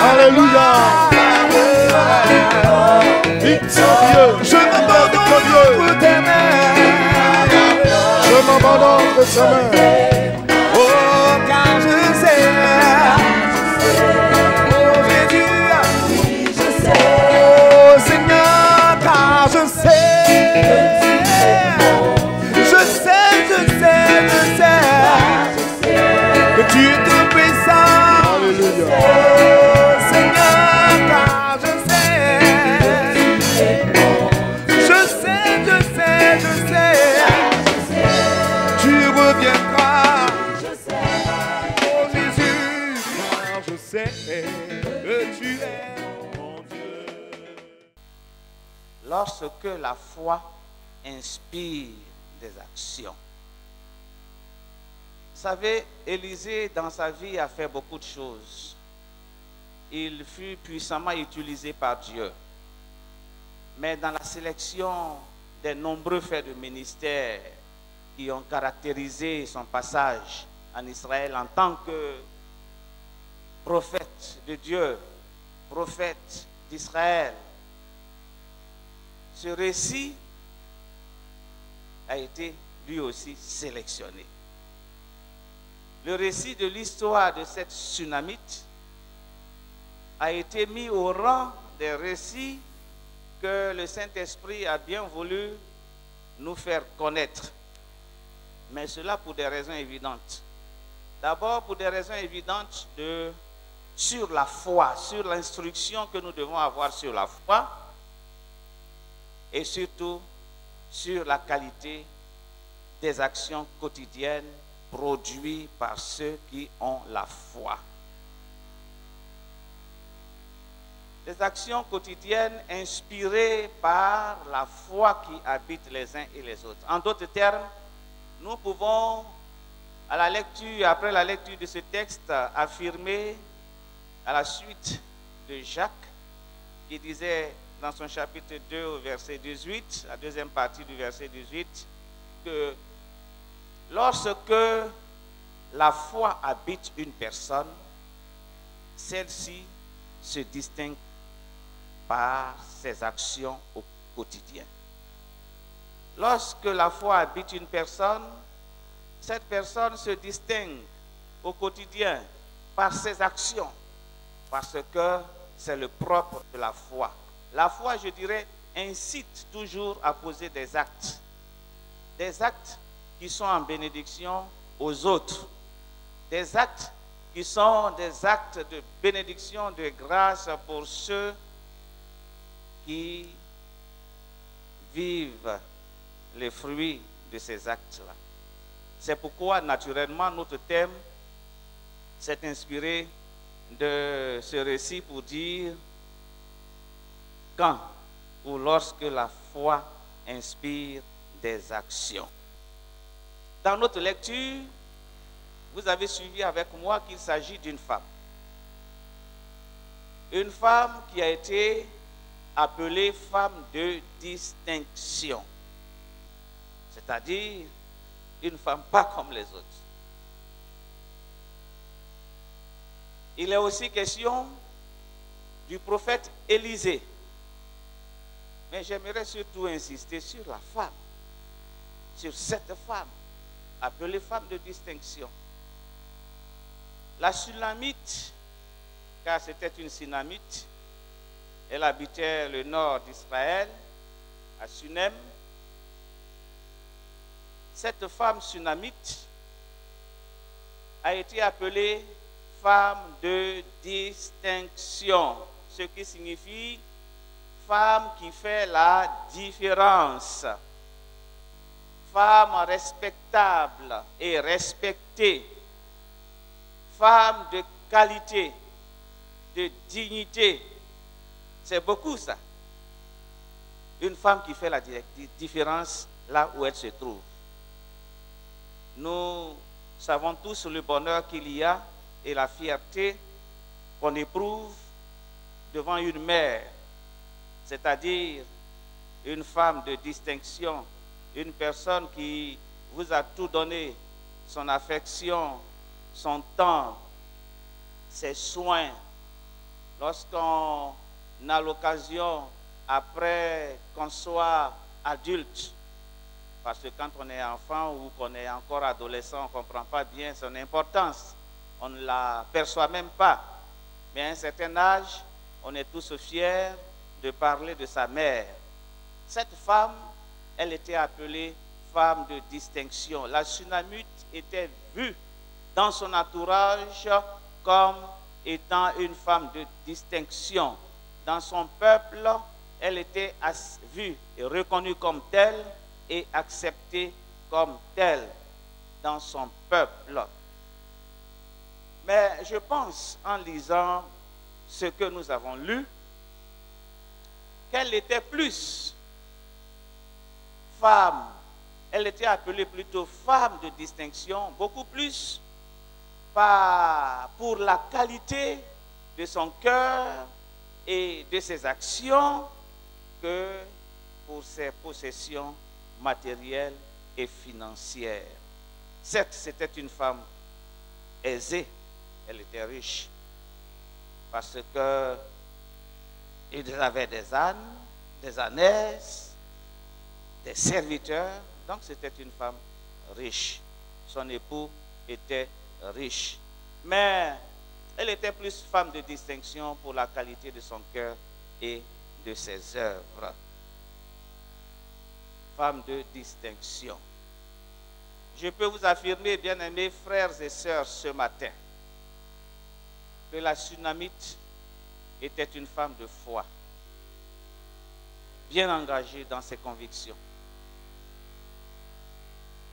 Alléluia. Victorieux. Je m'abandonne entre tes mains. Je m'abandonne entre ses mains. Oh, car je sais. Oh, Jésus, je sais. Oh, Seigneur, car je sais. Je sais que tu es tout puissant. Alléluia. Lorsque la foi inspire des actions. Vous savez, Élisée, dans sa vie, a fait beaucoup de choses. Il fut puissamment utilisé par Dieu. Mais dans la sélection des nombreux faits de ministère qui ont caractérisé son passage en Israël en tant que prophète de Dieu, prophète d'Israël, ce récit a été lui aussi sélectionné. Le récit de l'histoire de cette Sunamite a été mis au rang des récits que le Saint-Esprit a bien voulu nous faire connaître. Mais cela pour des raisons évidentes. D'abord pour des raisons évidentes sur la foi, sur l'instruction que nous devons avoir sur la foi et surtout sur la qualité des actions quotidiennes produites par ceux qui ont la foi. Des actions quotidiennes inspirées par la foi qui habite les uns et les autres. En d'autres termes, nous pouvons, à la lecture, après la lecture de ce texte, affirmer à la suite de Jacques, qui disait dans son chapitre 2 au verset 18, la deuxième partie du verset 18, que lorsque la foi habite une personne, celle-ci se distingue par ses actions au quotidien. Lorsque la foi habite une personne, cette personne se distingue au quotidien par ses actions, parce que c'est le propre de la foi. La foi, je dirais, incite toujours à poser des actes qui sont en bénédiction aux autres, des actes qui sont des actes de bénédiction, de grâce pour ceux qui vivent les fruits de ces actes-là. C'est pourquoi, naturellement, notre thème s'est inspiré de ce récit pour dire quand ou lorsque la foi inspire des actions. Dans notre lecture, vous avez suivi avec moi qu'il s'agit d'une femme. Une femme qui a été appelée femme de distinction. C'est-à-dire une femme pas comme les autres. Il est aussi question du prophète Élisée. Mais j'aimerais surtout insister sur la femme, sur cette femme, appelée femme de distinction. La Sulamite, car c'était une Sunamite, elle habitait le nord d'Israël, à Sunem. Cette femme Sunamite a été appelée femme de distinction, ce qui signifie femme qui fait la différence, femme respectable et respectée, femme de qualité, de dignité. C'est beaucoup ça. Une femme qui fait la différence là où elle se trouve. Nous savons tous le bonheur qu'il y a et la fierté qu'on éprouve devant une mère, c'est-à-dire une femme de distinction, une personne qui vous a tout donné, son affection, son temps, ses soins. Lorsqu'on a l'occasion, après qu'on soit adulte, parce que quand on est enfant ou qu'on est encore adolescent, on ne comprend pas bien son importance. On ne la perçoit même pas. Mais à un certain âge, on est tous fiers de parler de sa mère. Cette femme, elle était appelée femme de distinction. La Sunamite était vue dans son entourage comme étant une femme de distinction. Dans son peuple, elle était vue et reconnue comme telle et acceptée comme telle dans son peuple. Mais je pense, en lisant ce que nous avons lu, qu'elle était plus femme, elle était appelée plutôt femme de distinction, beaucoup plus pour la qualité de son cœur et de ses actions que ses possessions matérielles et financières. Certes, c'était une femme aisée, elle était riche, parce que ils avaient des ânes, des ânesses, des serviteurs, donc c'était une femme riche. Son époux était riche. Mais elle était plus femme de distinction pour la qualité de son cœur et de ses œuvres. Femme de distinction. Je peux vous affirmer, bien-aimés frères et sœurs, ce matin, que la Sunamite était une femme de foi, bien engagée dans ses convictions.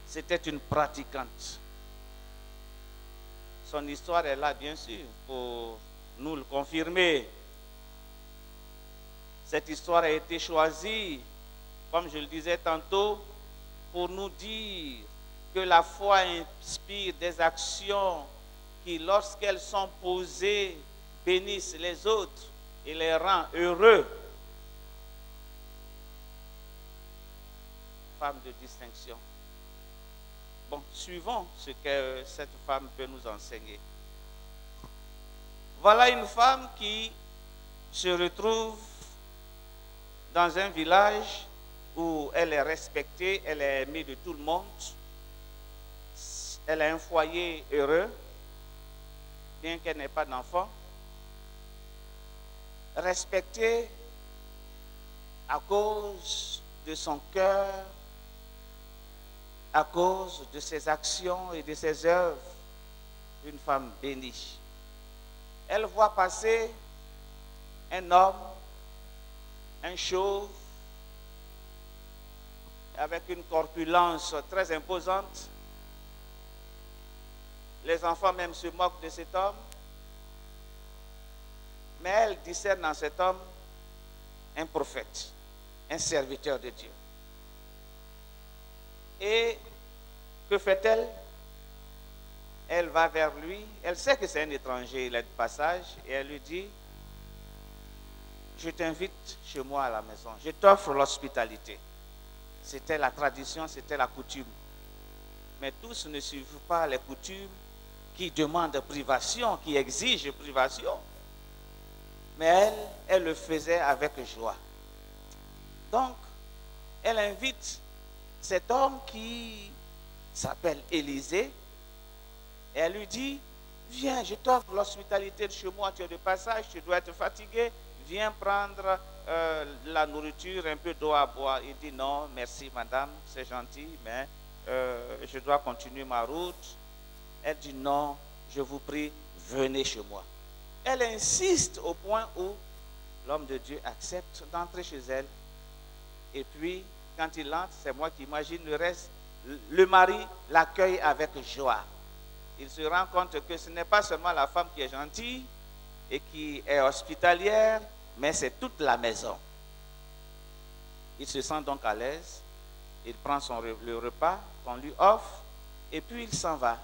C'était une pratiquante. Son histoire est là, bien sûr, pour nous le confirmer. Cette histoire a été choisie, comme je le disais tantôt, pour nous dire que la foi inspire des actions qui, lorsqu'elles sont posées, bénissent les autres et les rend heureux. Femme de distinction. Bon, suivons ce que cette femme peut nous enseigner. Voilà une femme qui se retrouve dans un village où elle est respectée, elle est aimée de tout le monde. Elle a un foyer heureux, bien qu'elle n'ait pas d'enfant. Respectée à cause de son cœur, à cause de ses actions et de ses œuvres, une femme bénie. Elle voit passer un homme, un chauve, avec une corpulence très imposante. Les enfants même se moquent de cet homme. Mais elle discerne dans cet homme un prophète, un serviteur de Dieu. Et que fait-elle? Elle va vers lui. Elle sait que c'est un étranger, il est de passage. Et elle lui dit, je t'invite chez moi à la maison. Je t'offre l'hospitalité. C'était la tradition, c'était la coutume. Mais tous ne suivent pas les coutumes qui demandent privation, qui exigent privation. Mais elle le faisait avec joie. Donc, elle invite cet homme qui s'appelle Élisée, et elle lui dit, viens, je t'offre l'hospitalité de chez moi, tu es de passage, tu dois être fatigué, viens prendre la nourriture, un peu d'eau à boire. Il dit, non, merci madame, c'est gentil, mais je dois continuer ma route. Elle dit, non, je vous prie, venez chez moi. Elle insiste au point où l'homme de Dieu accepte d'entrer chez elle. Et puis, quand il entre, c'est moi qui imagine le reste, le mari l'accueille avec joie. Il se rend compte que ce n'est pas seulement la femme qui est gentille et qui est hospitalière, mais c'est toute la maison. Il se sent donc à l'aise, il prend le repas qu'on lui offre, et puis il s'en va.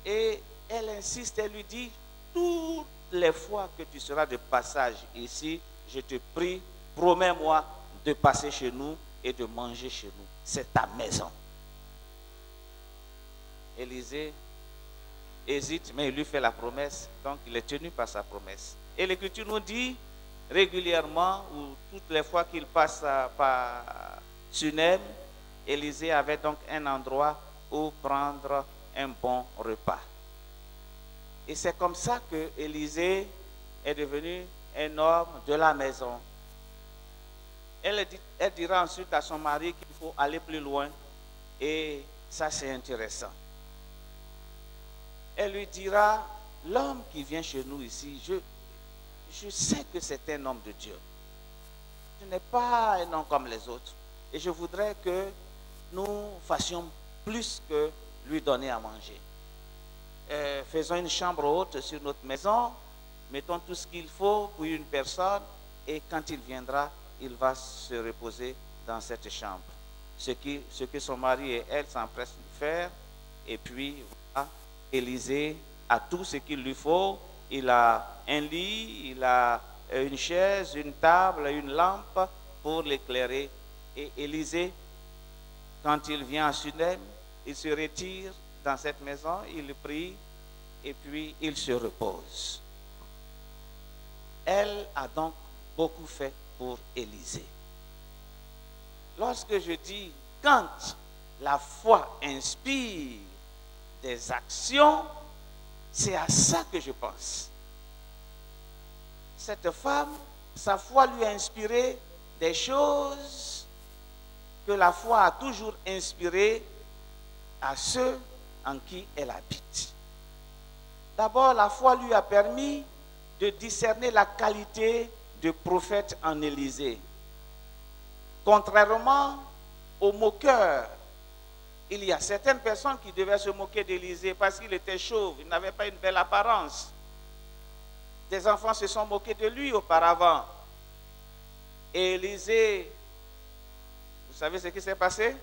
Et elle insiste, elle lui dit, toutes les fois que tu seras de passage ici, je te prie, promets-moi de passer chez nous et de manger chez nous. C'est ta maison. Élisée hésite, mais il lui fait la promesse, donc il est tenu par sa promesse. Et l'Écriture nous dit régulièrement, ou toutes les fois qu'il passe par Sunem, Élisée avait donc un endroit où prendre un bon repas. Et c'est comme ça que Élisée est devenu un homme de la maison. Elle dira ensuite à son mari qu'il faut aller plus loin. Et ça, c'est intéressant. Elle lui dira, l'homme qui vient chez nous ici, je sais que c'est un homme de Dieu. Ce n'est pas un homme comme les autres. Et je voudrais que nous fassions plus que lui donner à manger. Faisons une chambre haute sur notre maison, mettons tout ce qu'il faut pour une personne, et quand il viendra, il va se reposer dans cette chambre. Ce que son mari et elle s'empressent de faire, et puis voilà, Élisée a tout ce qu'il lui faut. Il a un lit, il a une chaise, une table, une lampe, pour l'éclairer. Et Élisée, quand il vient à Sunem, il se retire dans cette maison, il prie et puis il se repose. Elle a donc beaucoup fait pour Élisée. Lorsque je dis quand la foi inspire des actions, c'est à ça que je pense. Cette femme, sa foi lui a inspiré des choses que la foi a toujours inspiré à ceux en qui elle habite. D'abord, la foi lui a permis de discerner la qualité de prophète en Élisée. Contrairement aux moqueurs, il y a certaines personnes qui devaient se moquer d'Élisée parce qu'il était chauve, il n'avait pas une belle apparence. Des enfants se sont moqués de lui auparavant. Et Élisée, vous savez ce qui s'est passé?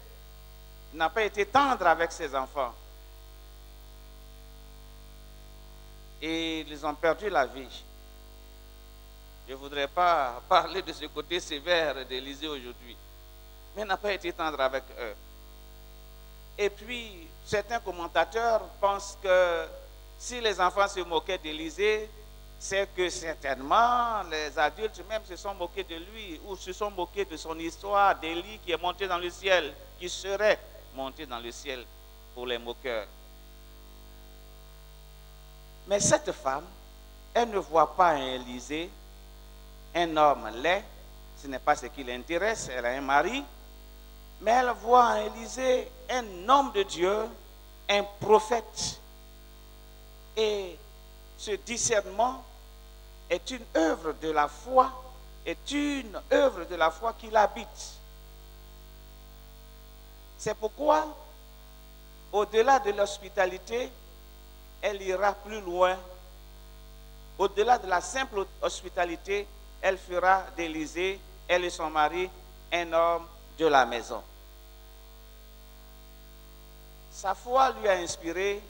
Il n'a pas été tendre avec ses enfants. Et ils ont perdu la vie. Je ne voudrais pas parler de ce côté sévère d'Élisée aujourd'hui. Mais il n'a pas été tendre avec eux. Et puis, certains commentateurs pensent que si les enfants se moquaient d'Élisée, c'est que certainement les adultes même se sont moqués de lui ou se sont moqués de son histoire d'Élie qui est monté dans le ciel, qui serait monté dans le ciel pour les moqueurs. Mais cette femme, elle ne voit pas un Élisée, un homme laid, ce n'est pas ce qui l'intéresse, elle a un mari, mais elle voit en Élisée un homme de Dieu, un prophète. Et ce discernement est une œuvre de la foi, qui l'habite. C'est pourquoi, au-delà de l'hospitalité, elle ira plus loin. Au-delà de la simple hospitalité, elle fera d'Élisée, elle et son mari, un homme de la maison. Sa foi lui a inspiré,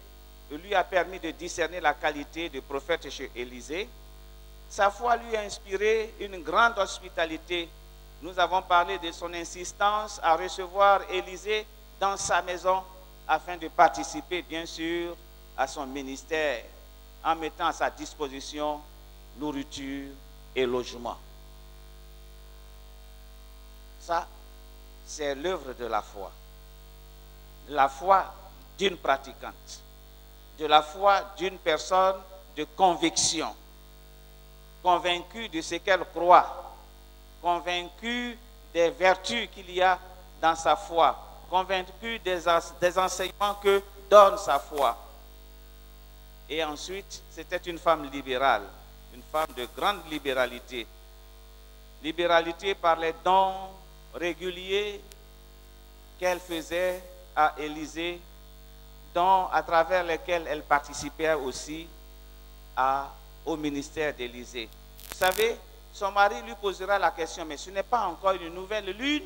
lui a permis de discerner la qualité de prophète chez Élisée. Sa foi lui a inspiré une grande hospitalité. Nous avons parlé de son insistance à recevoir Élisée dans sa maison afin de participer, bien sûr, à son ministère en mettant à sa disposition nourriture et logement. Ça, c'est l'œuvre de la foi. La foi d'une pratiquante, de la foi d'une personne de conviction, convaincue de ce qu'elle croit, convaincue des vertus qu'il y a dans sa foi, convaincue des enseignements que donne sa foi. Et ensuite, c'était une femme libérale, une femme de grande libéralité. Libéralité par les dons réguliers qu'elle faisait à Élisée, dont à travers lesquels elle participait aussi au ministère d'Élisée. Vous savez, son mari lui posera la question, mais ce n'est pas encore une nouvelle lune,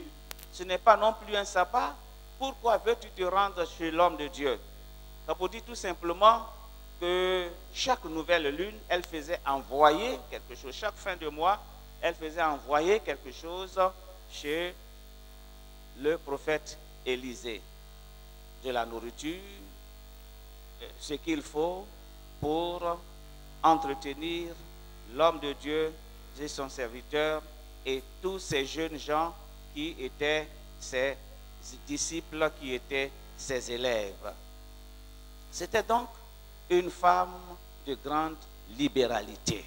ce n'est pas non plus un sabbat, pourquoi veux-tu te rendre chez l'homme de Dieu? Ça pour dire tout simplement que chaque nouvelle lune, elle faisait envoyer quelque chose, chaque fin de mois, elle faisait envoyer quelque chose chez le prophète Élisée. De la nourriture, ce qu'il faut pour entretenir l'homme de Dieu et son serviteur et tous ces jeunes gens qui étaient ses disciples, qui étaient ses élèves. C'était donc une femme de grande libéralité.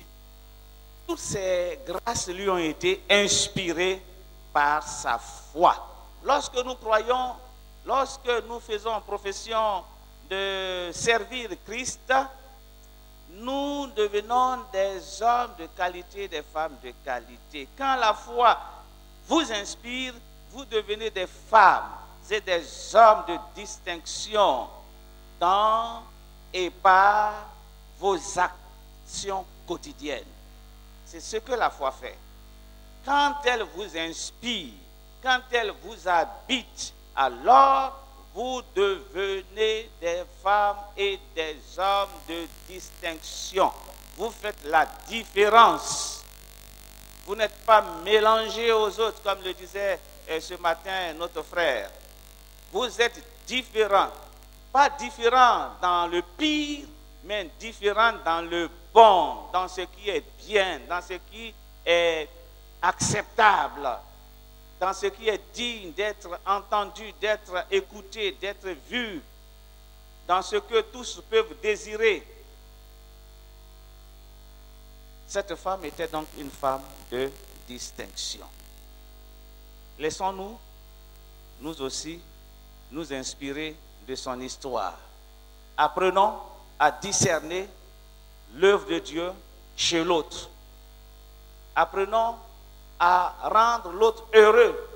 Toutes ces grâces lui ont été inspirées par sa foi. Lorsque nous croyons, lorsque nous faisons profession de servir Christ, nous devenons des hommes de qualité, des femmes de qualité. Quand la foi vous inspire, vous devenez des femmes et des hommes de distinction dans et par vos actions quotidiennes. C'est ce que la foi fait. Quand elle vous inspire, quand elle vous habite, alors vous devenez des femmes et des hommes de distinction. Vous faites la différence. Vous n'êtes pas mélangés aux autres, comme le disait ce matin notre frère. Vous êtes différents. Pas différents dans le pire, mais différents dans le bon, dans ce qui est bien, dans ce qui est acceptable, dans ce qui est digne d'être entendu, d'être écouté, d'être vu, dans ce que tous peuvent désirer. Cette femme était donc une femme de distinction. Laissons-nous, nous aussi, nous inspirer de son histoire. Apprenons à discerner l'œuvre de Dieu chez l'autre. Apprenons à rendre l'autre heureux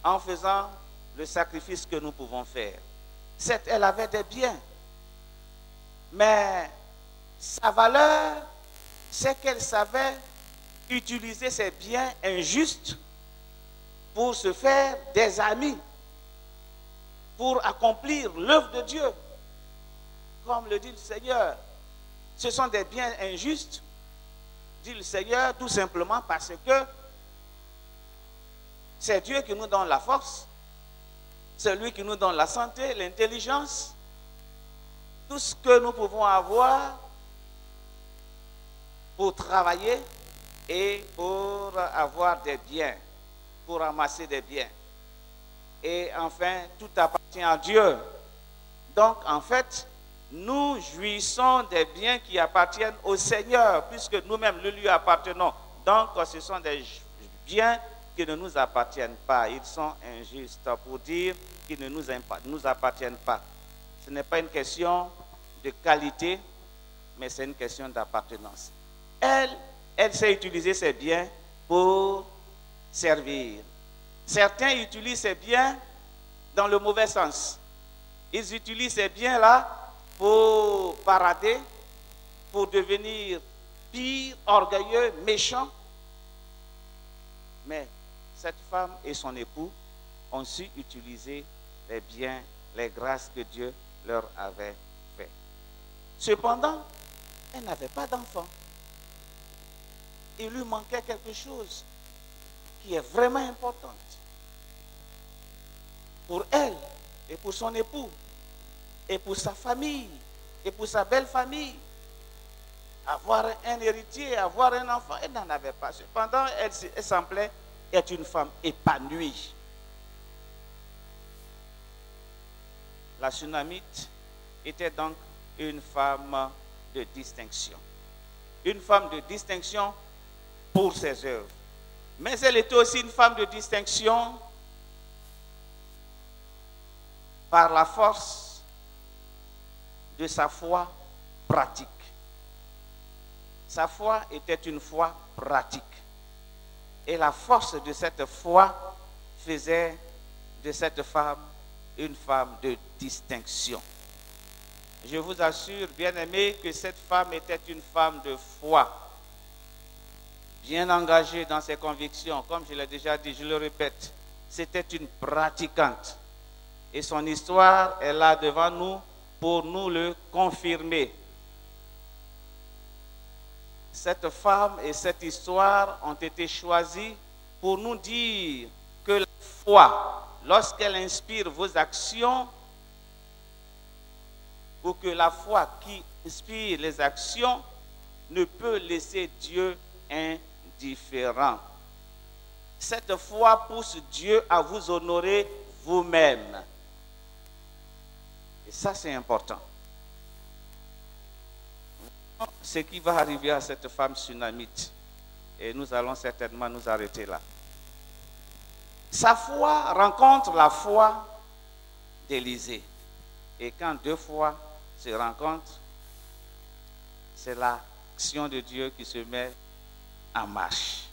en faisant le sacrifice que nous pouvons faire. Certes, elle avait des biens, mais sa valeur, c'est qu'elle savait utiliser ses biens injustes pour se faire des amis, pour accomplir l'œuvre de Dieu. Comme le dit le Seigneur, ce sont des biens injustes, dit le Seigneur, tout simplement parce que c'est Dieu qui nous donne la force, c'est lui qui nous donne la santé, l'intelligence, tout ce que nous pouvons avoir pour travailler et pour avoir des biens, pour amasser des biens. Et enfin, tout appartient à Dieu. Donc, en fait, nous jouissons des biens qui appartiennent au Seigneur, puisque nous-mêmes le lui appartenons. Donc, ce sont des biens qui ne nous appartiennent pas. Ils sont injustes pour dire qu'ils ne nous appartiennent pas. Ce n'est pas une question de qualité, mais c'est une question d'appartenance. Elle sait utiliser ses biens pour servir. Certains utilisent ces biens dans le mauvais sens. Ils utilisent ces biens-là pour parader, pour devenir pire, orgueilleux, méchants. Mais cette femme et son époux ont su utiliser les biens, les grâces que Dieu leur avait fait. Cependant, elle n'avait pas d'enfant. Il lui manquait quelque chose qui est vraiment important pour elle et pour son époux et pour sa famille et pour sa belle famille. Avoir un héritier, avoir un enfant, elle n'en avait pas. Cependant, elle semblait être une femme épanouie. La Sunamite était donc une femme de distinction. Une femme de distinction pour ses œuvres. Mais elle était aussi une femme de distinction par la force de sa foi pratique. Sa foi était une foi pratique. Et la force de cette foi faisait de cette femme une femme de distinction. Je vous assure, bien-aimés, que cette femme était une femme de foi, bien engagée dans ses convictions. Comme je l'ai déjà dit, je le répète, c'était une pratiquante. Et son histoire est là devant nous pour nous le confirmer. Cette femme et cette histoire ont été choisies pour nous dire que la foi, lorsqu'elle inspire vos actions, ou que la foi qui inspire les actions ne peut laisser Dieu indifférent. Cette foi pousse Dieu à vous honorer vous-même. Et ça, c'est important. Ce qui va arriver à cette femme sunamite, et nous allons certainement nous arrêter là. Sa foi rencontre la foi d'Élisée. Et quand deux fois se rencontrent, c'est l'action de Dieu qui se met en marche.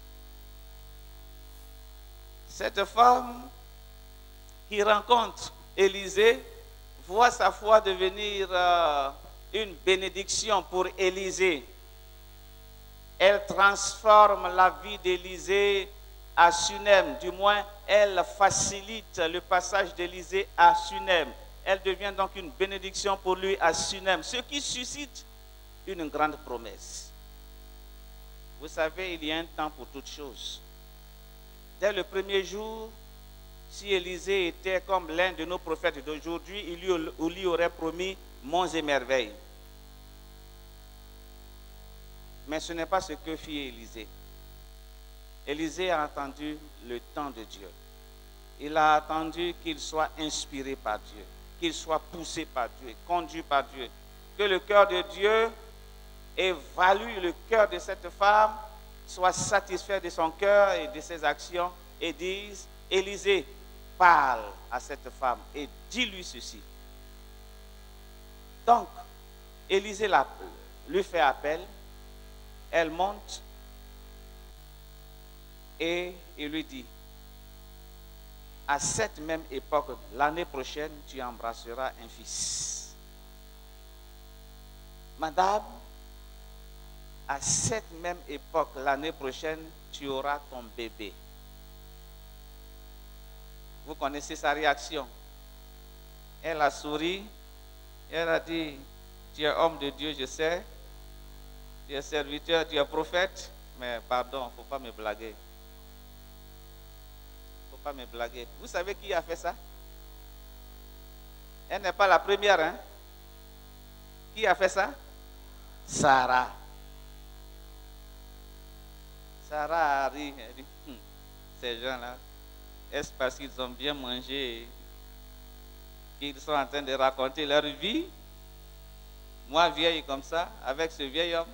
Cette femme qui rencontre Élisée voit sa foi devenir une bénédiction pour Élisée. Elle transforme la vie d'Élisée à Sunem. Du moins, elle facilite le passage d'Élisée à Sunem. Elle devient donc une bénédiction pour lui à Sunem, ce qui suscite une grande promesse. Vous savez, il y a un temps pour toutes choses. Dès le premier jour, si Élisée était comme l'un de nos prophètes d'aujourd'hui, il lui aurait promis monts et merveilles. Mais ce n'est pas ce que fit Élisée. Élisée a attendu le temps de Dieu. Il a attendu qu'il soit inspiré par Dieu, qu'il soit poussé par Dieu, conduit par Dieu. Que le cœur de Dieu évalue le cœur de cette femme, soit satisfait de son cœur et de ses actions et dise, Élisée, parle à cette femme et dis-lui ceci. Donc, Élisée lui fait appel, elle monte et il lui dit, à cette même époque, l'année prochaine, tu embrasseras un fils. Madame, à cette même époque, l'année prochaine, tu auras ton bébé. Vous connaissez sa réaction. Elle a souri. Elle a dit, tu es homme de Dieu, je sais. Tu es serviteur, tu es prophète. Mais pardon, il ne faut pas me blaguer. Il ne faut pas me blaguer. Vous savez qui a fait ça? Elle n'est pas la première, hein? Qui a fait ça? Sarah. Sarah a ri. Elle dit, ces gens-là, est-ce parce qu'ils ont bien mangé qu'ils sont en train de raconter leur vie? Moi, vieille comme ça, avec ce vieil homme?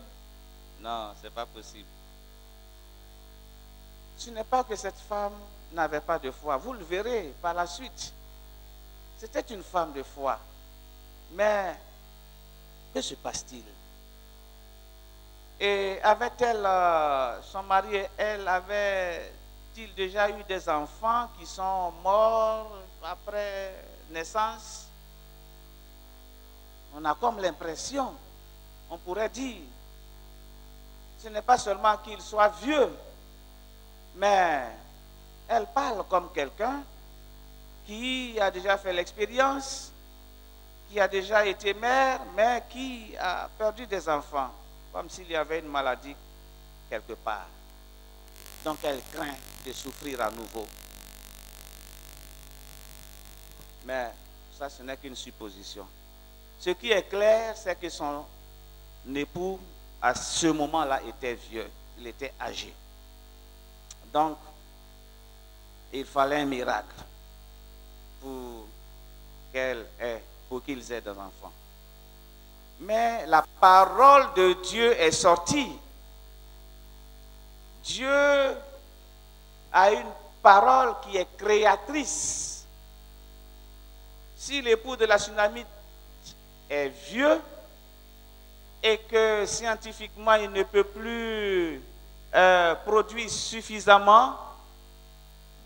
Non, ce n'est pas possible. Ce n'est pas que cette femme n'avait pas de foi. Vous le verrez par la suite. C'était une femme de foi. Mais, que se passe-t-il? Et avait-elle, son mari et elle, avaient-ils déjà eu des enfants qui sont morts après naissance? On a comme l'impression, on pourrait dire, ce n'est pas seulement qu'il soit vieux, mais elle parle comme quelqu'un qui a déjà fait l'expérience, qui a déjà été mère, mais qui a perdu des enfants, comme s'il y avait une maladie quelque part. Donc elle craint de souffrir à nouveau. Mais ça, ce n'est qu'une supposition. Ce qui est clair, c'est que son époux, à ce moment-là, était vieux. Il était âgé. Donc, il fallait un miracle pour qu'ils aient des enfants. Mais la parole de Dieu est sortie. Dieu a une parole qui est créatrice. Si l'époux de la Sunamite est vieux et que scientifiquement il ne peut plus produire suffisamment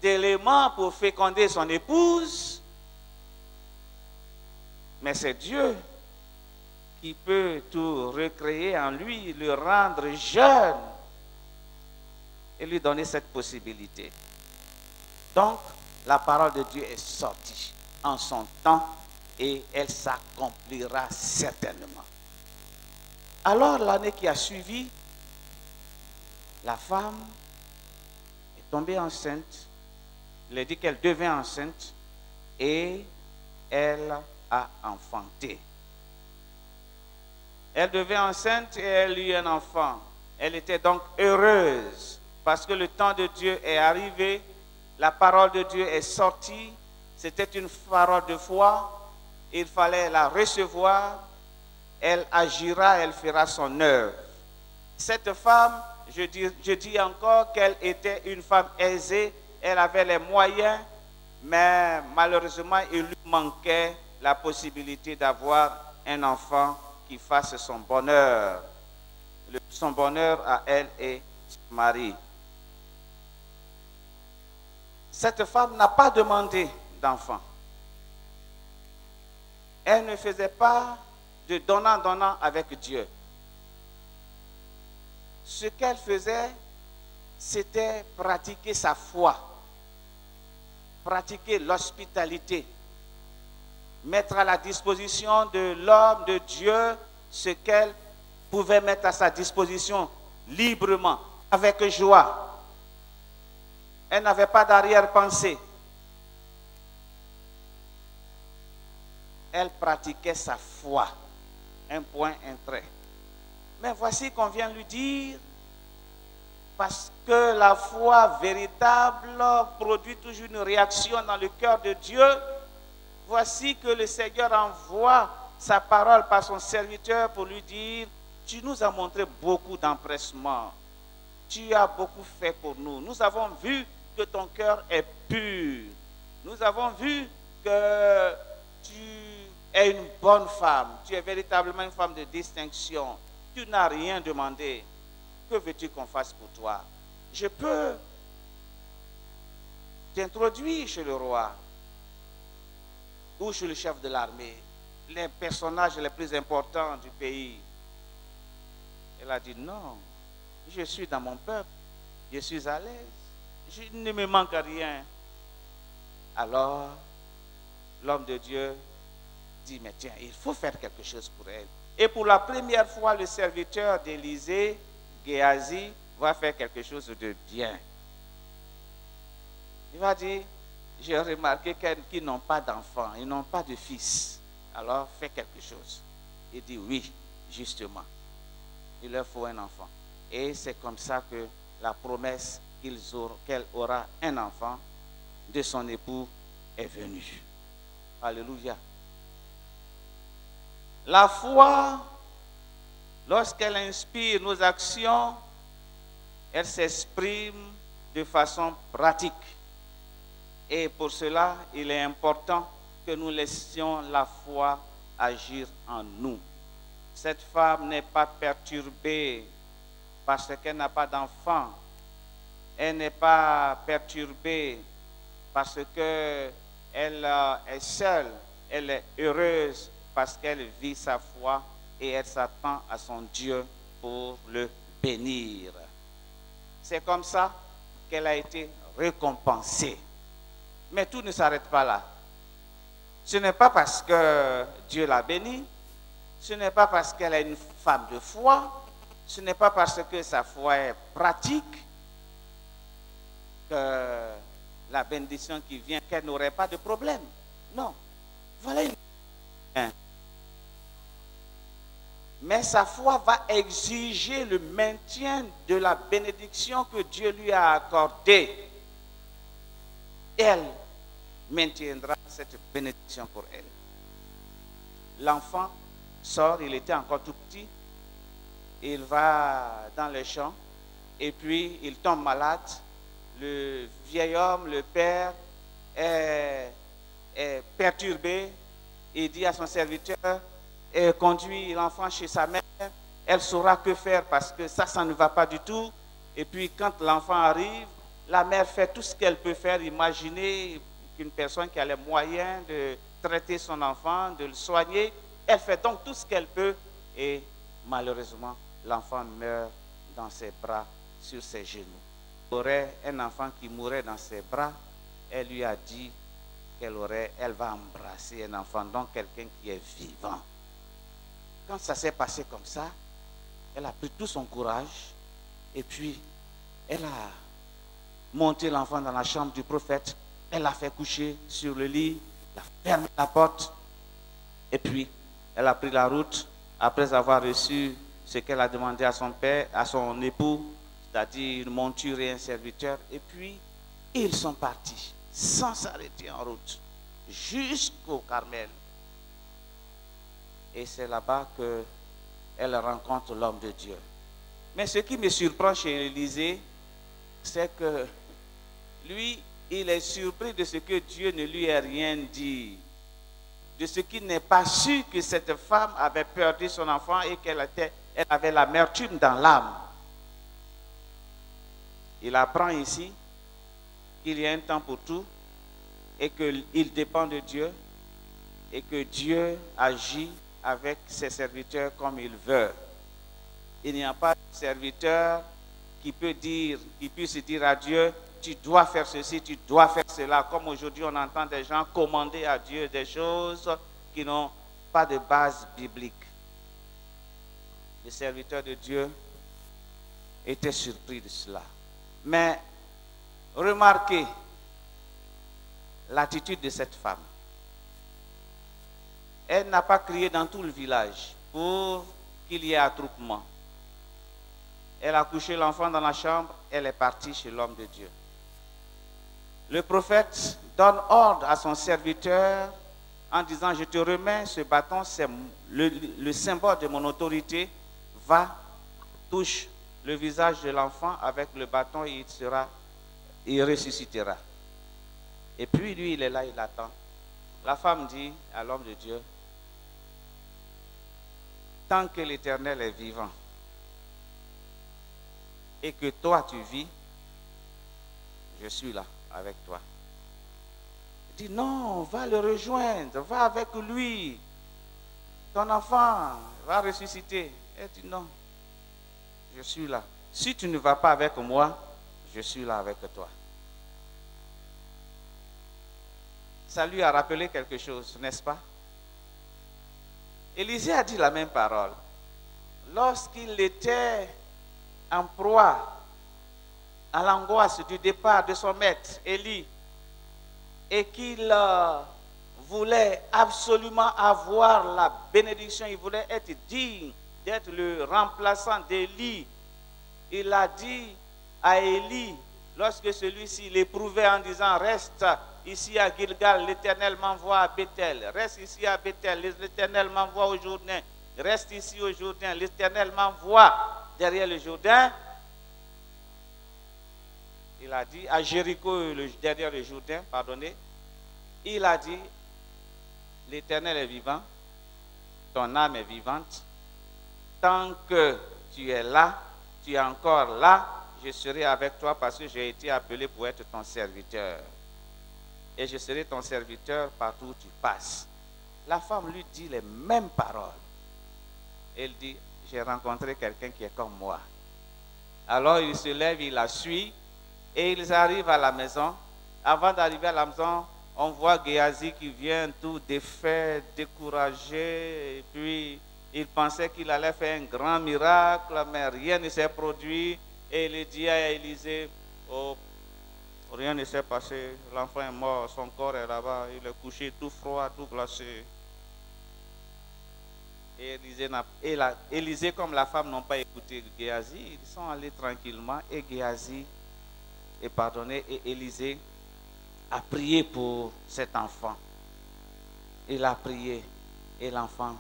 d'éléments pour féconder son épouse, mais c'est Dieu qui peut tout recréer en lui, le rendre jeune et lui donner cette possibilité. Donc, la parole de Dieu est sortie en son temps et elle s'accomplira certainement. Alors, l'année qui a suivi, la femme est tombée enceinte. Il a dit qu'elle devint enceinte et elle a enfanté. Elle devint enceinte et elle eut un enfant. Elle était donc heureuse parce que le temps de Dieu est arrivé. La parole de Dieu est sortie. C'était une parole de foi. Il fallait la recevoir. Elle agira, elle fera son œuvre. Cette femme, je dis encore qu'elle était une femme aisée. Elle avait les moyens, mais malheureusement, il lui manquait la possibilité d'avoir un enfant qui fasse son bonheur. Son bonheur à elle et son mari. Cette femme n'a pas demandé d'enfant. Elle ne faisait pas de donnant-donnant avec Dieu. Ce qu'elle faisait, c'était pratiquer sa foi, pratiquer l'hospitalité, mettre à la disposition de l'homme, de Dieu, ce qu'elle pouvait mettre à sa disposition librement, avec joie. Elle n'avait pas d'arrière-pensée. Elle pratiquait sa foi. Un point, un trait. Mais voici qu'on vient lui dire, parce que la foi véritable produit toujours une réaction dans le cœur de Dieu. Voici que le Seigneur envoie sa parole par son serviteur pour lui dire, tu nous as montré beaucoup d'empressement. Tu as beaucoup fait pour nous. Nous avons vu que ton cœur est pur. Nous avons vu que tu es une bonne femme. Tu es véritablement une femme de distinction. Tu n'as rien demandé. Que veux-tu qu'on fasse pour toi? Je peux t'introduire chez le roi ou chez le chef de l'armée, les personnages les plus importants du pays. Elle a dit non, je suis dans mon peuple, je suis à l'aise, je ne me manque rien. Alors, l'homme de Dieu dit, mais tiens, il faut faire quelque chose pour elle. Et pour la première fois, le serviteur d'Élisée, Géasi, va faire quelque chose de bien. Il va dire, j'ai remarqué qu'ils n'ont pas d'enfants, ils n'ont pas de fils. Alors, fais quelque chose. Il dit, oui, justement. Il leur faut un enfant. Et c'est comme ça que la promesse qu'elle aura un enfant de son époux est venue. Alléluia. La foi, lorsqu'elle inspire nos actions, elle s'exprime de façon pratique. Et pour cela, il est important que nous laissions la foi agir en nous. Cette femme n'est pas perturbée parce qu'elle n'a pas d'enfant. Elle n'est pas perturbée parce qu'elle est seule. Elle est heureuse parce qu'elle vit sa foi et elle s'attend à son Dieu pour le bénir. C'est comme ça qu'elle a été récompensée. Mais tout ne s'arrête pas là. Ce n'est pas parce que Dieu l'a bénie, ce n'est pas parce qu'elle est une femme de foi, ce n'est pas parce que sa foi est pratique que la bénédiction qui vient, qu'elle n'aurait pas de problème. Non. Voilà une... Mais sa foi va exiger le maintien de la bénédiction que Dieu lui a accordée. Elle maintiendra cette bénédiction pour elle. L'enfant sort, il était encore tout petit, il va dans les champs et puis il tombe malade. Le vieil homme, le père, est perturbé. Il dit à son serviteur, conduit l'enfant chez sa mère, elle saura que faire parce que ça ne va pas du tout. Et puis quand l'enfant arrive, la mère fait tout ce qu'elle peut faire. Imaginez qu'une personne qui a les moyens de traiter son enfant, de le soigner, elle fait donc tout ce qu'elle peut et malheureusement, l'enfant meurt dans ses bras, sur ses genoux. Il aurait un enfant qui mourrait dans ses bras, elle lui a dit elle va embrasser un enfant, donc quelqu'un qui est vivant. Quand ça s'est passé comme ça, elle a pris tout son courage et puis elle a monté l'enfant dans la chambre du prophète, elle l'a fait coucher sur le lit, elle a fermé la porte et puis elle a pris la route après avoir reçu ce qu'elle a demandé à son père, à son époux, c'est-à-dire une monture et un serviteur, et puis ils sont partis sans s'arrêter en route jusqu'au Carmel. Et c'est là-bas qu'elle rencontre l'homme de Dieu. Mais ce qui me surprend chez Élisée, c'est que lui, il est surpris de ce que Dieu ne lui ait rien dit, de ce qu'il n'est pas sûr que cette femme avait perdu son enfant et qu'elle avait l'amertume dans l'âme. Il apprend ici qu'il y a un temps pour tout et qu'il dépend de Dieu et que Dieu agit avec ses serviteurs comme il veut. Il n'y a pas de serviteur qui puisse dire à Dieu, tu dois faire ceci, tu dois faire cela. Comme aujourd'hui, on entend des gens commander à Dieu des choses qui n'ont pas de base biblique. Le serviteur de Dieu était surpris de cela. Mais remarquez l'attitude de cette femme. Elle n'a pas crié dans tout le village pour qu'il y ait attroupement. Elle a couché l'enfant dans la chambre, elle est partie chez l'homme de Dieu. Le prophète donne ordre à son serviteur en disant, je te remets ce bâton, c'est le symbole de mon autorité, va, touche le visage de l'enfant avec le bâton et il ressuscitera. Et puis lui, il est là, il attend. La femme dit à l'homme de Dieu, tant que l'Éternel est vivant et que toi tu vis, je suis là avec toi. Il dit non, va le rejoindre, va avec lui. Ton enfant va ressusciter. Elle dit non, je suis là. Si tu ne vas pas avec moi, je suis là avec toi. Ça lui a rappelé quelque chose, n'est-ce pas? Élisée a dit la même parole. Lorsqu'il était en proie à l'angoisse du départ de son maître, Élie, et qu'il voulait absolument avoir la bénédiction, il voulait être digne d'être le remplaçant d'Élie. Il a dit à Élie, lorsque celui-ci l'éprouvait en disant, reste ici à Gilgal, l'Éternel m'envoie à Bethel. Reste ici à Bethel, l'Éternel m'envoie au Jourdain. Reste ici au Jourdain, l'Éternel m'envoie derrière le Jourdain. Il a dit à Jéricho, derrière le Jourdain, pardonnez. Il a dit, l'Éternel est vivant, ton âme est vivante. Tant que tu es là, tu es encore là, je serai avec toi parce que j'ai été appelé pour être ton serviteur. Et je serai ton serviteur partout où tu passes. La femme lui dit les mêmes paroles. Elle dit, j'ai rencontré quelqu'un qui est comme moi. Alors il se lève, il la suit, et ils arrivent à la maison. Avant d'arriver à la maison, on voit Géasi qui vient tout défait, découragé, et puis il pensait qu'il allait faire un grand miracle, mais rien ne s'est produit. Et il dit à Élisée, oh, rien ne s'est passé, l'enfant est mort, son corps est là-bas, il est couché tout froid, tout glacé. Et Élisée, comme la femme n'ont pas écouté Géasi, ils sont allés tranquillement et Géasi est pardonné et Élisée a prié pour cet enfant. Il a prié et l'enfant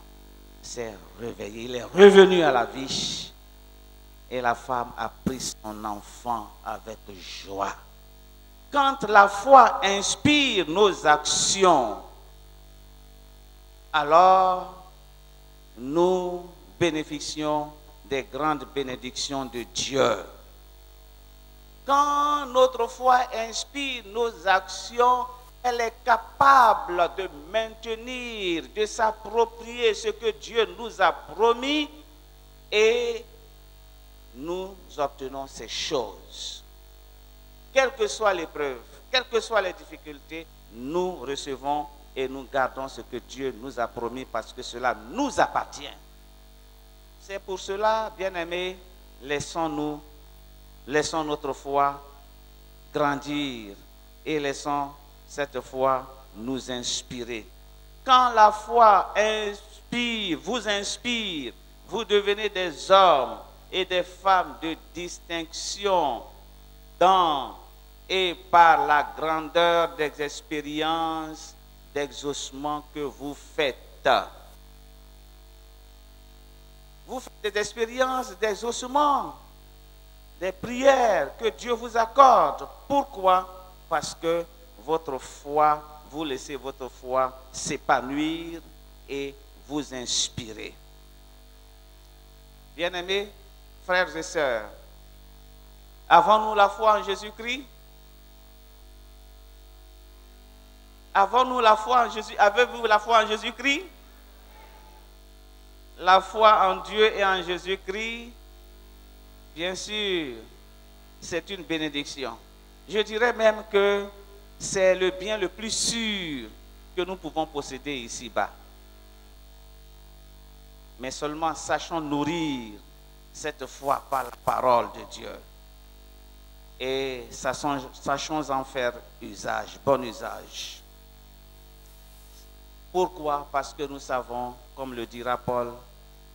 s'est réveillé, il est revenu à la vie et la femme a pris son enfant avec joie. Quand la foi inspire nos actions, alors nous bénéficions des grandes bénédictions de Dieu. Quand notre foi inspire nos actions, elle est capable de maintenir, de s'approprier ce que Dieu nous a promis et nous obtenons ces choses. Quelle que soit l'épreuve, quelles que soient les difficultés, nous recevons et nous gardons ce que Dieu nous a promis parce que cela nous appartient. C'est pour cela, bien-aimés, laissons notre foi grandir et laissons cette foi nous inspirer. Quand la foi inspire, vous devenez des hommes et des femmes de distinction dans et par la grandeur des expériences d'exaucement que vous faites. Vous faites des expériences d'exaucement, des prières que Dieu vous accorde. Pourquoi? Parce que votre foi, vous laissez votre foi s'épanouir et vous inspirer. Bien-aimés, frères et sœurs, avons-nous la foi en Jésus-Christ? Avons-nous la foi en Jésus? Avez-vous la foi en Jésus-Christ? La foi en Dieu et en Jésus-Christ, bien sûr, c'est une bénédiction. Je dirais même que c'est le bien le plus sûr que nous pouvons posséder ici-bas. Mais seulement sachons nourrir cette foi par la parole de Dieu. Et sachons en faire usage, bon usage. Pourquoi? Parce que nous savons, comme le dira Paul,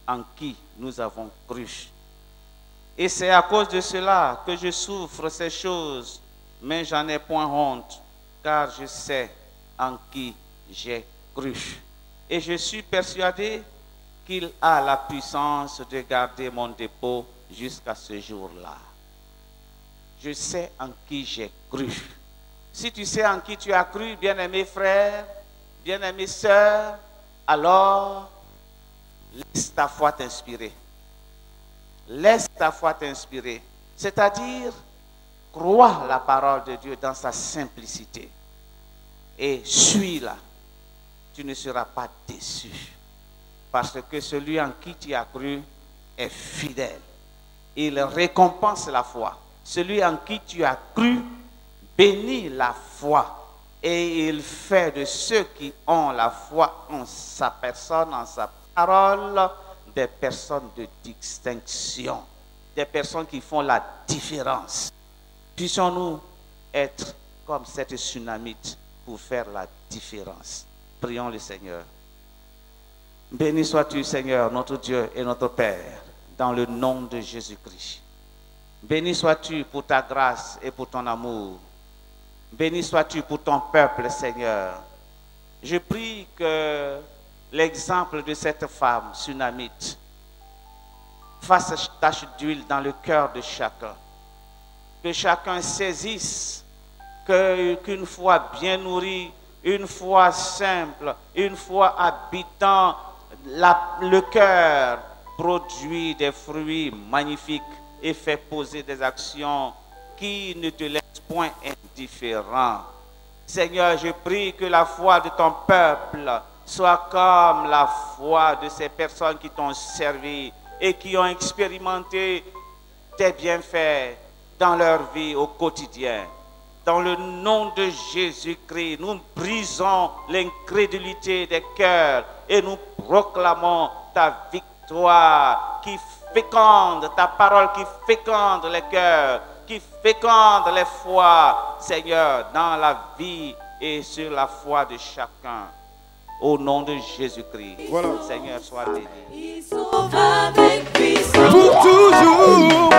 en qui nous avons cru. Et c'est à cause de cela que je souffre ces choses, mais j'en ai point honte, car je sais en qui j'ai cru. Et je suis persuadé qu'il a la puissance de garder mon dépôt jusqu'à ce jour-là. Je sais en qui j'ai cru. Si tu sais en qui tu as cru, bien-aimés frères, bien-aimées sœurs, alors laisse ta foi t'inspirer. Laisse ta foi t'inspirer. C'est-à-dire, crois la parole de Dieu dans sa simplicité. Et suis-la. Tu ne seras pas déçu. Parce que celui en qui tu as cru est fidèle. Il récompense la foi. Celui en qui tu as cru bénit la foi. Et il fait de ceux qui ont la foi en sa personne, en sa parole, des personnes de distinction. Des personnes qui font la différence. Puissions-nous être comme cette Sunamite pour faire la différence. Prions le Seigneur. Béni sois-tu, Seigneur, notre Dieu et notre Père, dans le nom de Jésus-Christ. Béni sois-tu pour ta grâce et pour ton amour. Béni sois-tu pour ton peuple, Seigneur. Je prie que l'exemple de cette femme sunamite fasse tache d'huile dans le cœur de chacun. Que chacun saisisse qu'une foi bien nourrie, une foi simple, une foi habitant le cœur produit des fruits magnifiques et fait poser des actions qui ne te laissent point indifférent. Seigneur, je prie que la foi de ton peuple soit comme la foi de ces personnes qui t'ont servi et qui ont expérimenté tes bienfaits dans leur vie au quotidien. Dans le nom de Jésus-Christ, nous brisons l'incrédulité des cœurs et nous proclamons ta victoire qui féconde, ta parole qui féconde les cœurs, qui féconde les foi, Seigneur, dans la vie et sur la foi de chacun. Au nom de Jésus-Christ, Voilà. Seigneur, sois béni. Il sauve avec puissance. Pour toujours.